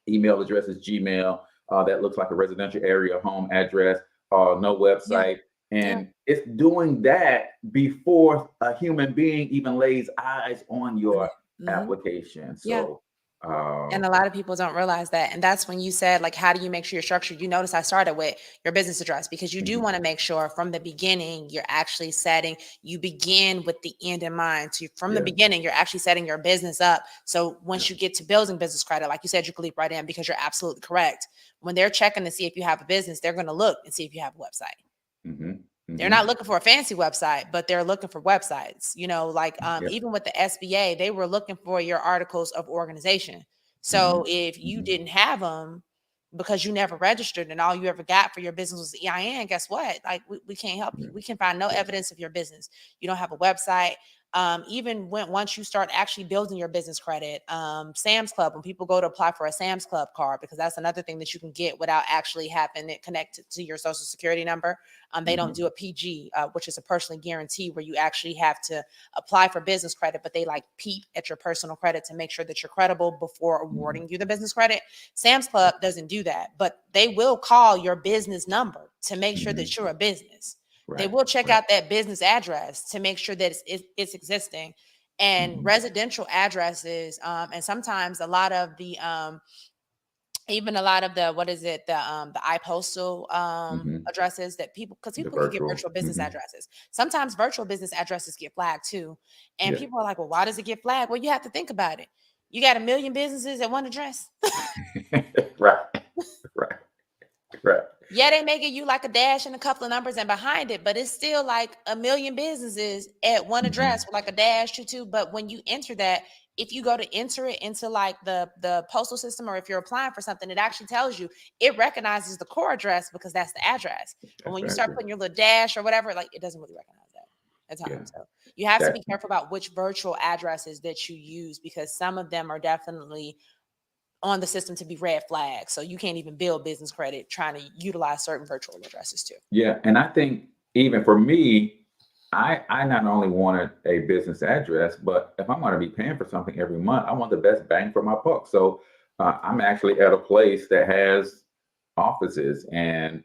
[SPEAKER 1] Email address is Gmail. That looks like a residential area, home address, no website. And it's doing that before a human being even lays eyes on your application. So
[SPEAKER 3] and a lot of people don't realize that. And that's when you said, like, how do you make sure you're structured? You notice I started with your business address, because you do want to make sure from the beginning you're actually you begin with the end in mind. So from the beginning, you're actually setting your business up. So once you get to building business credit, like you said, you can leap right in, because you're absolutely correct. When they're checking to see if you have a business, they're going to look and see if you have a website. They're not looking for a fancy website, but they're looking for websites, even with the SBA, they were looking for your articles of organization. So if you didn't have them because you never registered and all you ever got for your business was EIN, guess what? Like, we can't help you. We can find no evidence of your business. You don't have a website. Even once you start actually building your business credit, Sam's Club, when people go to apply for a Sam's Club card, because that's another thing that you can get without actually having it connected to your social security number. They don't do a PG, which is a personally guarantee, where you actually have to apply for business credit, but they peep at your personal credit to make sure that you're credible before awarding you the business credit. Sam's Club doesn't do that, but they will call your business number to make sure that you're a business. They will check out that business address to make sure that it's existing, and residential addresses. And sometimes a lot of the the iPostal addresses that because people can get virtual business addresses. Sometimes virtual business addresses get flagged too. And people are like, well, why does it get flagged? Well, you have to think about it. You got 1 million businesses at one address.
[SPEAKER 1] Right.
[SPEAKER 3] Yeah, they may give you like a dash and a couple of numbers and behind it, but it's still like 1 million businesses at one address with like a dash or two. But when you enter that, if you go to enter it into like the postal system, or if you're applying for something, it actually tells you, it recognizes the core address because that's the address. But when you start putting your little dash or whatever, like, it doesn't really recognize that at times. So you have to be careful about which virtual addresses that you use, because some of them are definitely on the system to be red flags. So you can't even build business credit trying to utilize certain virtual addresses too.
[SPEAKER 1] Yeah. And I think even for me, I not only wanted a business address, but if I'm going to be paying for something every month, I want the best bang for my buck. So I'm actually at a place that has offices and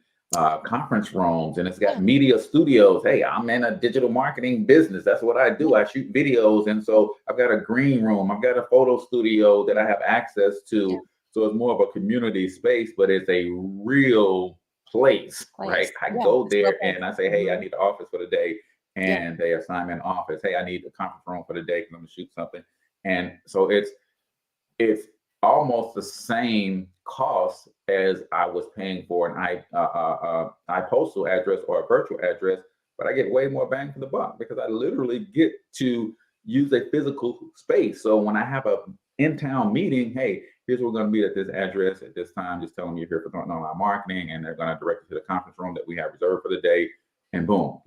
[SPEAKER 1] conference rooms, and it's got media studios. Hey, I'm in a digital marketing business. That's what I do. I shoot videos. And so I've got a green room. I've got a photo studio that I have access to. Yeah. So it's more of a community space, but it's a real place. Right? I go there and I say, hey, I need the office for the day. And they assign me an office. Hey, I need the conference room for the day because I'm going to shoot something. And so it's almost the same cost as I was paying for an iPostal address or a virtual address, but I get way more bang for the buck because I literally get to use a physical space. So when I have a in-town meeting, hey, here's where we're going to meet at this address at this time. Just tell them you're here for online marketing, and they're going to direct you to the conference room that we have reserved for the day, and boom,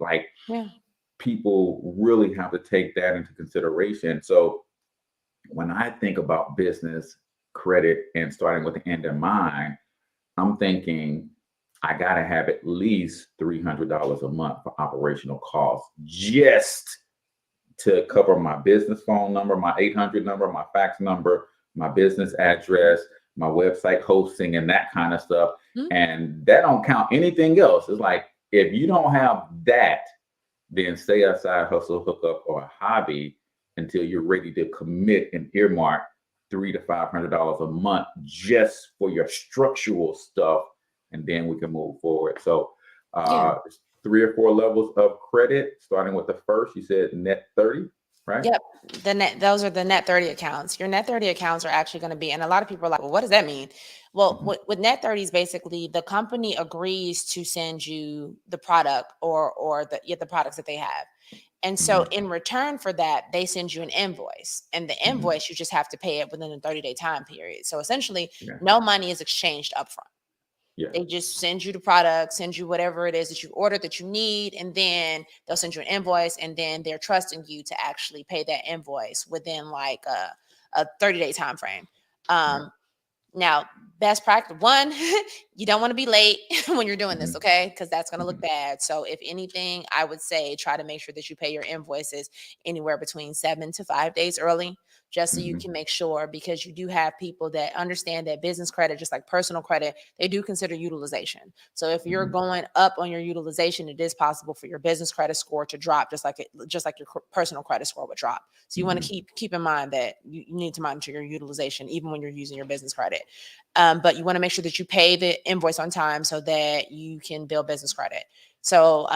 [SPEAKER 1] people really have to take that into consideration. So when I think about business credit and starting with the end in mind, I'm thinking I got to have at least $300 a month for operational costs, just to cover my business phone number, my 800 number, my fax number, my business address, my website hosting, and that kind of stuff.
[SPEAKER 3] Mhm.
[SPEAKER 1] And that don't count anything else. It's like, if you don't have that, then stay a side hustle, hookup, or a hobby until you're ready to commit and earmark $300 to $500 a month just for your structural stuff, and then we can move forward. So,
[SPEAKER 3] Yeah.
[SPEAKER 1] 3 or 4 levels of credit, starting with the first. You said net 30, right?
[SPEAKER 3] Yep. Those are the net 30 accounts. Your net 30 accounts are actually going to be, and a lot of people are like, well, what does that mean? Well,
[SPEAKER 1] Mhm.
[SPEAKER 3] with net 30s, basically the company agrees to send you the product or the products that they have. And so
[SPEAKER 1] Mhm.
[SPEAKER 3] in return for that, they send you an invoice, and the
[SPEAKER 1] Mhm.
[SPEAKER 3] invoice, you just have to pay it within a 30-day time period. So essentially,
[SPEAKER 1] Yeah.
[SPEAKER 3] no money is exchanged upfront.
[SPEAKER 1] Yeah.
[SPEAKER 3] They just send you the product, send you whatever it is that you ordered that you need, and then they'll send you an invoice, and then they're trusting you to actually pay that invoice within like a 30-day time frame.
[SPEAKER 1] Right.
[SPEAKER 3] Now, best practice one, you don't want to be late when you're doing this,
[SPEAKER 1] Mhm.
[SPEAKER 3] okay? Because that's going to look
[SPEAKER 1] Mhm.
[SPEAKER 3] bad. So, if anything, I would say try to make sure that you pay your invoices anywhere between 7 to 5 days early, just so you
[SPEAKER 1] Mhm.
[SPEAKER 3] can make sure, because you do have people that understand that business credit, just like personal credit, they do consider utilization. So, if you're
[SPEAKER 1] Mhm.
[SPEAKER 3] going up on your utilization, it is possible for your business credit score to drop, just like your personal credit score would drop. So, you want to
[SPEAKER 1] Mhm.
[SPEAKER 3] keep in mind that you need to monitor your utilization even when you're using your business credit. But you want to make sure that you pay the invoice on time so that you can build business credit. So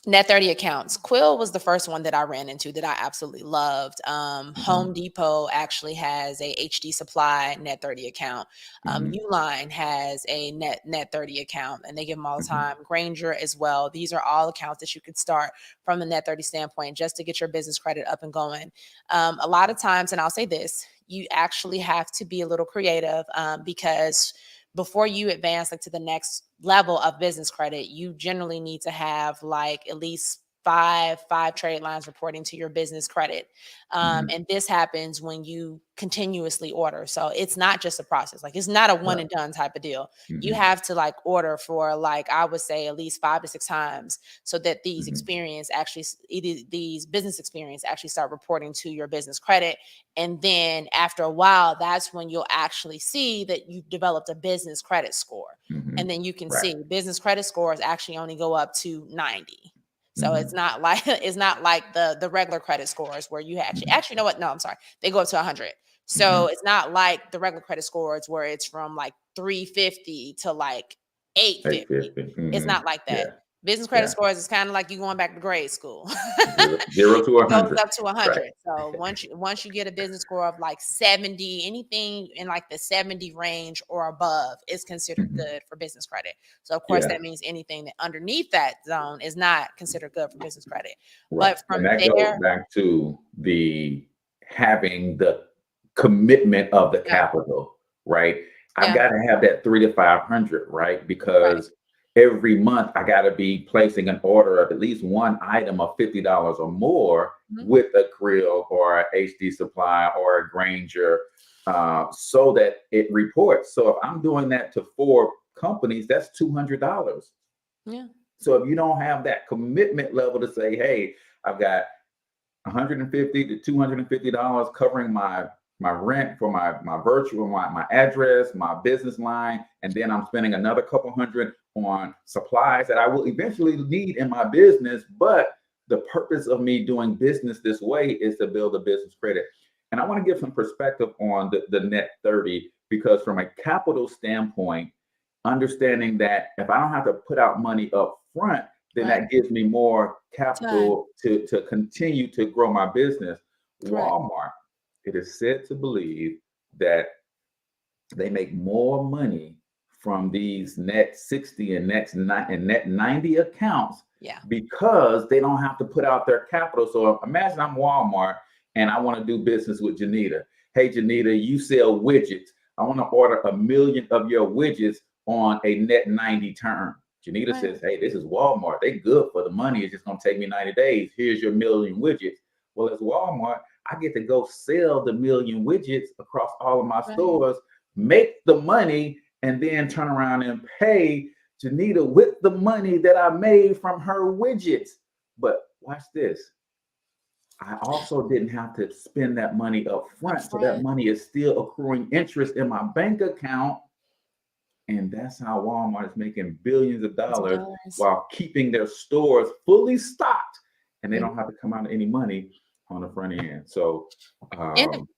[SPEAKER 3] net 30 accounts. Quill was the first one that I ran into that I absolutely loved. Home
[SPEAKER 1] Mhm.
[SPEAKER 3] Depot actually has a HD Supply net 30 account.
[SPEAKER 1] Mhm.
[SPEAKER 3] Uline has a net 30 account, and they give them all the
[SPEAKER 1] Mhm.
[SPEAKER 3] time. Granger as well. These are all accounts that you could start from the net 30 standpoint just to get your business credit up and going. A lot of times, and I'll say this, you actually have to be a little creative because before you advance like to the next level of business credit, you generally need to have like at least five trade lines reporting to your business credit.
[SPEAKER 1] Mhm.
[SPEAKER 3] And this happens when you continuously order. So it's not just a process. Like it's not a one
[SPEAKER 1] Right.
[SPEAKER 3] and done type of deal. You
[SPEAKER 1] Mhm.
[SPEAKER 3] have to like order for like, I would say at least 5 to 6 times so that these
[SPEAKER 1] Mhm.
[SPEAKER 3] these business experience actually start reporting to your business credit. And then after a while, that's when you'll actually see that you've developed a business credit score. And
[SPEAKER 1] Mhm.
[SPEAKER 3] then you can
[SPEAKER 1] Right.
[SPEAKER 3] see business credit scores actually only go up to 90. So it's
[SPEAKER 1] Mhm.
[SPEAKER 3] not like it's not like the regular credit scores where you
[SPEAKER 1] Mhm.
[SPEAKER 3] actually you know what? No, I'm sorry. They go up to 100. So
[SPEAKER 1] Mhm.
[SPEAKER 3] it's not like the regular credit scores where it's from like 350 to like 850.
[SPEAKER 1] 850.
[SPEAKER 3] It's
[SPEAKER 1] Mhm.
[SPEAKER 3] not like that.
[SPEAKER 1] Yeah.
[SPEAKER 3] Business credit
[SPEAKER 1] Yeah.
[SPEAKER 3] scores is kind of like you going back to grade school.
[SPEAKER 1] 0 to
[SPEAKER 3] It goes
[SPEAKER 1] 100.
[SPEAKER 3] up to
[SPEAKER 1] Right.
[SPEAKER 3] 100. So once you get a business score of like 70, anything in like the 70 range or above is considered
[SPEAKER 1] Mhm.
[SPEAKER 3] good for business credit. So of course
[SPEAKER 1] Yeah.
[SPEAKER 3] that means anything that underneath that zone is not considered good for business credit.
[SPEAKER 1] Right.
[SPEAKER 3] But
[SPEAKER 1] And
[SPEAKER 3] from
[SPEAKER 1] that goes
[SPEAKER 3] there,
[SPEAKER 1] back to the having the commitment of the
[SPEAKER 3] yeah,
[SPEAKER 1] capital, right? I've
[SPEAKER 3] yeah,
[SPEAKER 1] got to have that 3 to 500, right?
[SPEAKER 3] right,
[SPEAKER 1] Because every month I got to be placing an order of at least one item of $50 or more
[SPEAKER 3] mhm,
[SPEAKER 1] with a Krill or a HD Supply or a Granger, so that it reports. So if I'm doing that to 4 companies, that's $200.
[SPEAKER 3] yeah,
[SPEAKER 1] So if you don't have that commitment level to say, hey, I've got 150 to $250 covering my rent for my virtual, my address, my business line, and then I'm spending another couple hundred on supplies that I will eventually need in my business. But the purpose of me doing business this way is to build a business credit. And I want to give some perspective on the net 30, because from a capital standpoint, understanding that if I don't have to put out money up front, then
[SPEAKER 3] right,
[SPEAKER 1] that gives me more
[SPEAKER 3] time,
[SPEAKER 1] capital to continue to grow my business.
[SPEAKER 3] correct,
[SPEAKER 1] Walmart, it is said to believe that they make more money from these net 60 and net 90 accounts
[SPEAKER 3] yeah,
[SPEAKER 1] because they don't have to put out their capital. So imagine I'm Walmart and I want to do business with Janita. Hey, Janita, you sell widgets. I want to order 1,000,000 of your widgets on a net 90 term. Janita
[SPEAKER 3] right,
[SPEAKER 1] says, hey, this is Walmart. They good for the money. It's just going to take me 90 days. Here's your 1,000,000 widgets. Well, as Walmart, I get to go sell the 1,000,000 widgets across all of my
[SPEAKER 3] right,
[SPEAKER 1] stores, make the money, and then turn around and pay Janita with the money that I made from her widgets. But watch this. I also didn't have to spend that money up front. So that
[SPEAKER 3] Upfront.
[SPEAKER 1] money is still accruing interest in my bank account. And that's how Walmart is making billions of dollars
[SPEAKER 3] Dollars.
[SPEAKER 1] while keeping their stores fully stocked. And they
[SPEAKER 3] Mhm.
[SPEAKER 1] don't have to come out of any money on the front end. So,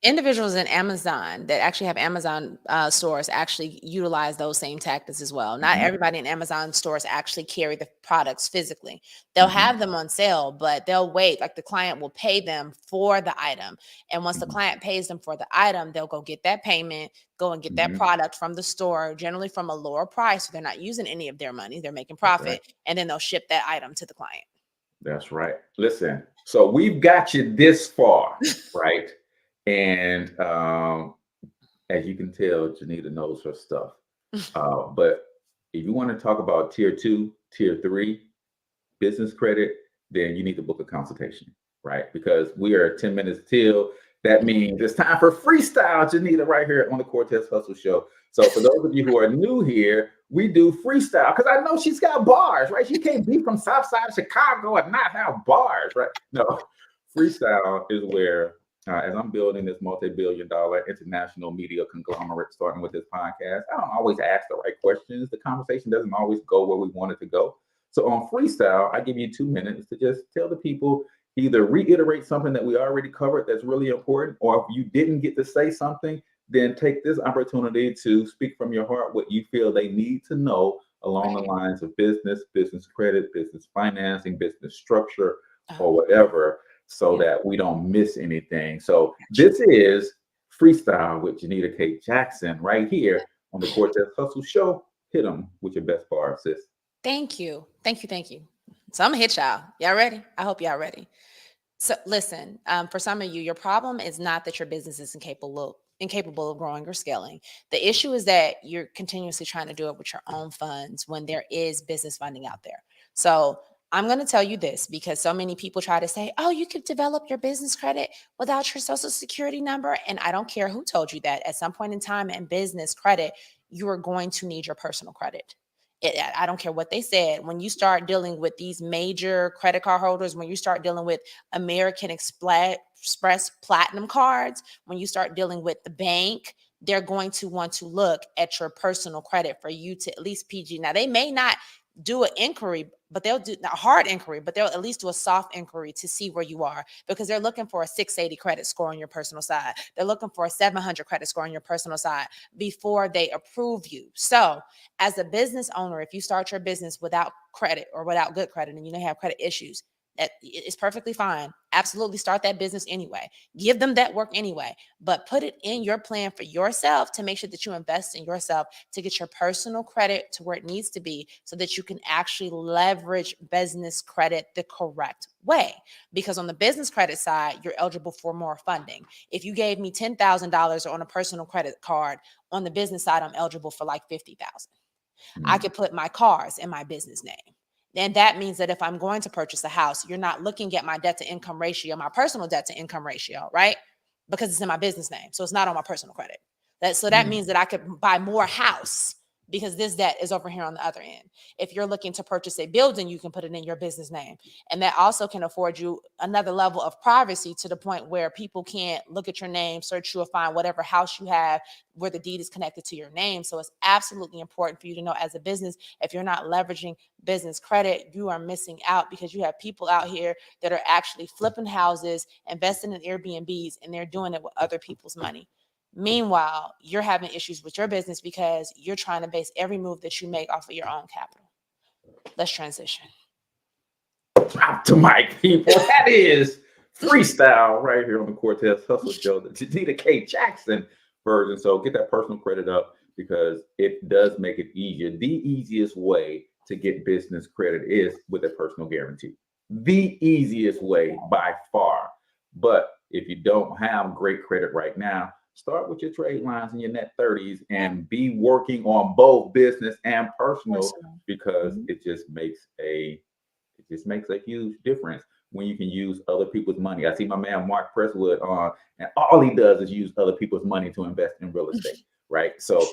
[SPEAKER 3] Individuals in Amazon that actually have Amazon stores actually utilize those same tactics as well. Not
[SPEAKER 1] mhm,
[SPEAKER 3] everybody in Amazon stores actually carry the products physically. They'll
[SPEAKER 1] mhm,
[SPEAKER 3] have them on sale, but they'll wait. Like the client will pay them for the item. And once the
[SPEAKER 1] mhm,
[SPEAKER 3] client pays them for the item, they'll go get that payment, go and get that
[SPEAKER 1] mhm.
[SPEAKER 3] product from the store, generally from a lower price. So they're not using any of their money, they're making
[SPEAKER 1] That's right.
[SPEAKER 3] profit. And then they'll ship that item to the client.
[SPEAKER 1] That's right. Listen, so we've got you this far, right? And as you can tell, Janita knows her stuff. But if you want to talk about tier 2, tier 3 business credit, then you need to book a consultation, right? Because we are 10 minutes till. That means it's time for freestyle, Janita, right here on the Cortez Hustle Show. So for those of you who are new here, we do freestyle because I know she's got bars, right? She can't be from South Side of Chicago and not have bars, right? No, freestyle is where, as I'm building this multi-billion-dollar international media conglomerate, starting with this podcast, I don't always ask the right questions. The conversation doesn't always go where we want it to go. So on freestyle, I give you 2 minutes to just tell the people, either reiterate something that we already covered that's really important, or if you didn't get to say something, then take this opportunity to speak from your heart what you feel they need to know along the
[SPEAKER 3] Right.
[SPEAKER 1] lines of business, business credit, business financing, business structure, or
[SPEAKER 3] Oh,
[SPEAKER 1] whatever, so
[SPEAKER 3] yeah.
[SPEAKER 1] that we don't miss anything. So this is Freestyle with Janita K. Jackson right here on the Cortez Hustle Show. Hit them with your best bar, sis.
[SPEAKER 3] Thank you. Thank you. Thank you. So I'm gonna hit y'all. Y'all ready? I hope y'all ready. So listen, for some of you, your problem is not that your business is incapable of growing or scaling. The issue is that you're continuously trying to do it with your own funds when there is business funding out there. So I'm going to tell you this because so many people try to say, oh, you could develop your business credit without your social security number. And I don't care who told you that. At some point in time in business credit, you are going to need your personal credit. I don't care what they said. When you start dealing with these major credit card holders, when you start dealing with American Express Platinum cards, when you start dealing with the bank, they're going to want to look at your personal credit for you to at least PG. Now, they may not do an inquiry, but they'll do a hard inquiry, but they'll at least do a soft inquiry to see where you are because they're looking for a 680 credit score on your personal side. They're looking for a 700 credit score on your personal side before they approve you. So, as a business owner, if you start your business without credit or without good credit and you may have credit issues, that is perfectly fine. Absolutely start that business anyway. Give them that work anyway, but put it in your plan for yourself to make sure that you invest in yourself to get your personal credit to where it needs to be so that you can actually leverage business credit the correct way. Because on the business credit side, you're eligible for more funding. If you gave me $10,000 on a personal credit card, on the business side, I'm eligible for like $50,000. I
[SPEAKER 1] Mm,
[SPEAKER 3] could put my cars in my business name. And that means that if I'm going to purchase a house, you're not looking at my debt to income ratio, my personal debt to income ratio, right? Because it's in my business name. So it's not on my personal credit. That
[SPEAKER 1] mm,
[SPEAKER 3] means that I could buy more house because this debt is over here on the other end. If you're looking to purchase a building, you can put it in your business name. And that also can afford you another level of privacy to the point where people can't look at your name, search you, or find whatever house you have where the deed is connected to your name. So it's absolutely important for you to know as a business, if you're not leveraging business credit, you are missing out because you have people out here that are actually flipping houses, investing in Airbnbs, and they're doing it with other people's money. Meanwhile, you're having issues with your business because you're trying to base every move that you make off of your own capital. Let's transition.
[SPEAKER 1] drop the mic, people. That is freestyle right here on the Cortez Hustle Show, the Janita K. Jackson version. So get that personal credit up because it does make it easier. The easiest way to get business credit is with a personal guarantee. The easiest way by far. But if you don't have great credit right now, start with your trade lines in your net 30s and be working on both business and personal
[SPEAKER 3] Personal.
[SPEAKER 1] because
[SPEAKER 3] Mhm.
[SPEAKER 1] it just makes a huge difference when you can use other people's money. I see my man Mark Presswood on, and all he does is use other people's money to invest in real estate, right? So,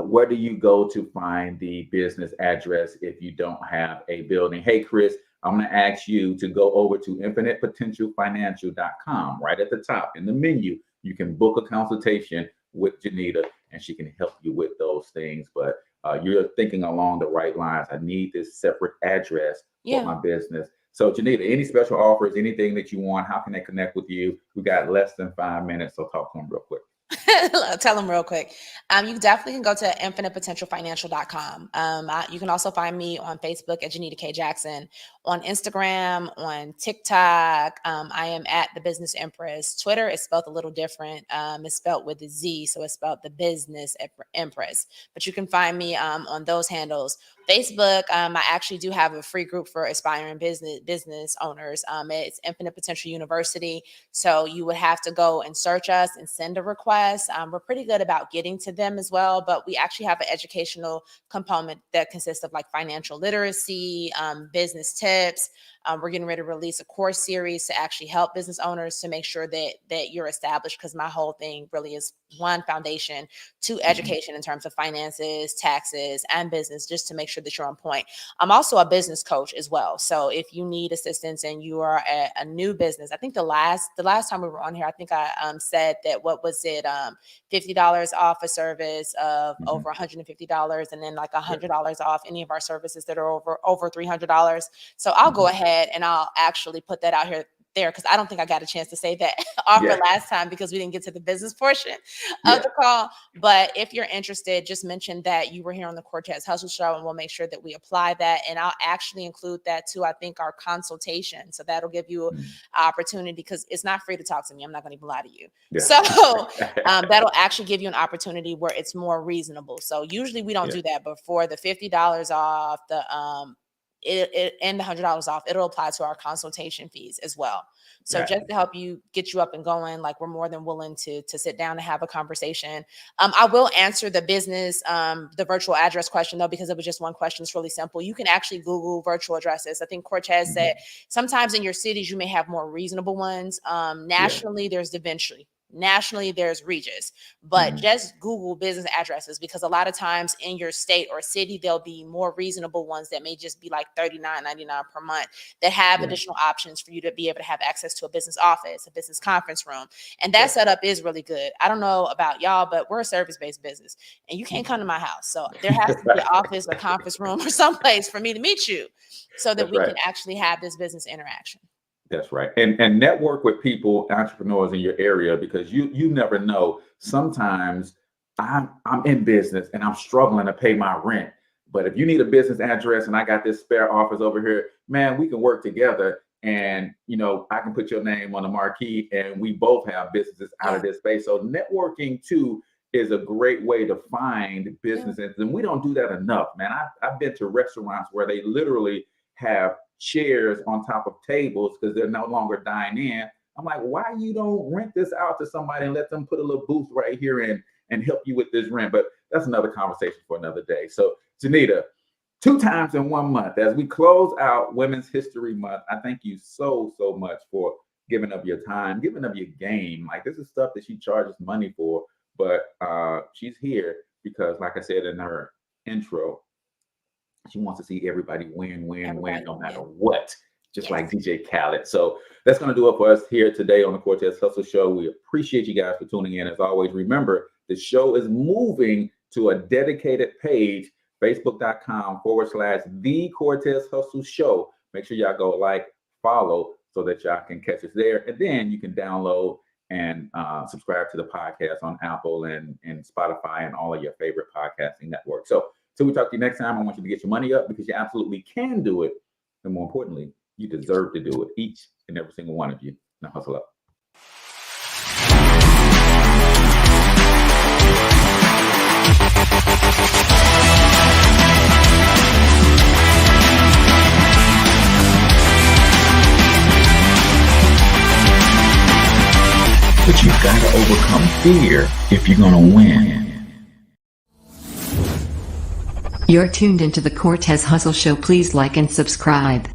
[SPEAKER 1] where do you go to find the business address if you don't have a building? Hey, Chris, I'm going to ask you to go over to infinitepotentialfinancial.com. Right at the top in the menu, you can book a consultation with Janita, and she can help you with those things. But you're thinking along the right lines. I need this separate address for my business. So Janita, any special offers, anything that you want, how can they connect with you? We got less than 5 minutes, so talk to them real quick.
[SPEAKER 3] Tell them real quick. You definitely can go to infinitepotentialfinancial.com. You can also find me on Facebook at Janita K Jackson, on Instagram, on TikTok. I am at the Business Empress. Twitter is spelled a little different. It's spelled with a Z, so it's spelled the Business Empress. But you can find me on those handles. Facebook, I actually do have a free group for aspiring business owners. It's Infinite Potential University. So you would have to go and search us and send a request. We're pretty good about getting to them as well, but we actually have an educational component that consists of like financial literacy, business tips. We're getting ready to release a course series to actually help business owners to make sure that you're established, because my whole thing really is one, foundation, two, education in terms of finances, taxes, and business, just to make sure that you're on point. I'm also a business coach as well. So if you need assistance and you are a new business, I think the last time we were on here, I think I said that, what was it, $50 off a service of over $150, and then like $100 off any of our services that are over $300. So I'll go ahead and I'll actually put that out here there, because I don't think I got a chance to say that offer last time because we didn't get to the business portion of the call. But if you're interested, just mention that you were here on the Cortez Hustle Show, and we'll make sure that we apply that. And I'll actually include that too, I think, our consultation. So that'll give you an opportunity, because it's not free to talk to me. I'm not going to even lie to you. So that'll actually give you an opportunity where it's more reasonable. So usually we don't do that, but for the $50 off, the and the $100 off, it'll apply to our consultation fees as well. So just to help you get you up and going, like, we're more than willing to sit down and have a conversation. I will answer the business, the virtual address question though, because it was just one question. It's really simple. You can actually Google virtual addresses. I think Cortez said sometimes in your cities, you may have more reasonable ones. Nationally, there's DaVinci. Nationally, there's Regis, but just Google business addresses, because a lot of times in your state or city, there'll be more reasonable ones that may just be like $39.99 per month that have additional options for you to be able to have access to a business office, a business conference room. And that setup is really good. I don't know about y'all, but we're a service-based business and you can't come to my house. So there has to be an office or conference room or someplace for me to meet you so that we can actually have this business interaction.
[SPEAKER 1] That's right. And network with people, entrepreneurs in your area, because you never know. Sometimes I'm in business and I'm struggling to pay my rent. But if you need a business address and I got this spare office over here, man, we can work together. And, you know, I can put your name on the marquee and we both have businesses out of this space. So networking too is a great way to find businesses. And we don't do that enough, man. I've been to restaurants where they literally have chairs on top of tables because they're no longer dining in. I'm like, why you don't rent this out to somebody and let them put a little booth right here and help you with this rent? But that's another conversation for another day. So Janita, 2 times in 1 month, as we close out Women's History Month, I thank you so much for giving up your time, giving up your game. Like, this is stuff that she charges money for, but she's here because, like I said in her intro, she wants to see everybody win, no matter what, just like DJ Khaled. So that's going to do it for us here today on the Cortez Hustle Show. We appreciate you guys for tuning in. As always, remember, the show is moving to a dedicated page, facebook.com/The Cortez Hustle Show. Make sure y'all go like, follow, so that y'all can catch us there. And then you can download and subscribe to the podcast on Apple and Spotify and all of your favorite podcasting networks. So till we talk to you next time, I want you to get your money up, because you absolutely can do it. And more importantly, you deserve to do it, each and every single one of you. Now hustle up. But you've got to overcome fear if you're going to win.
[SPEAKER 7] You're tuned into the Cortez Hustle Show. Please like and subscribe.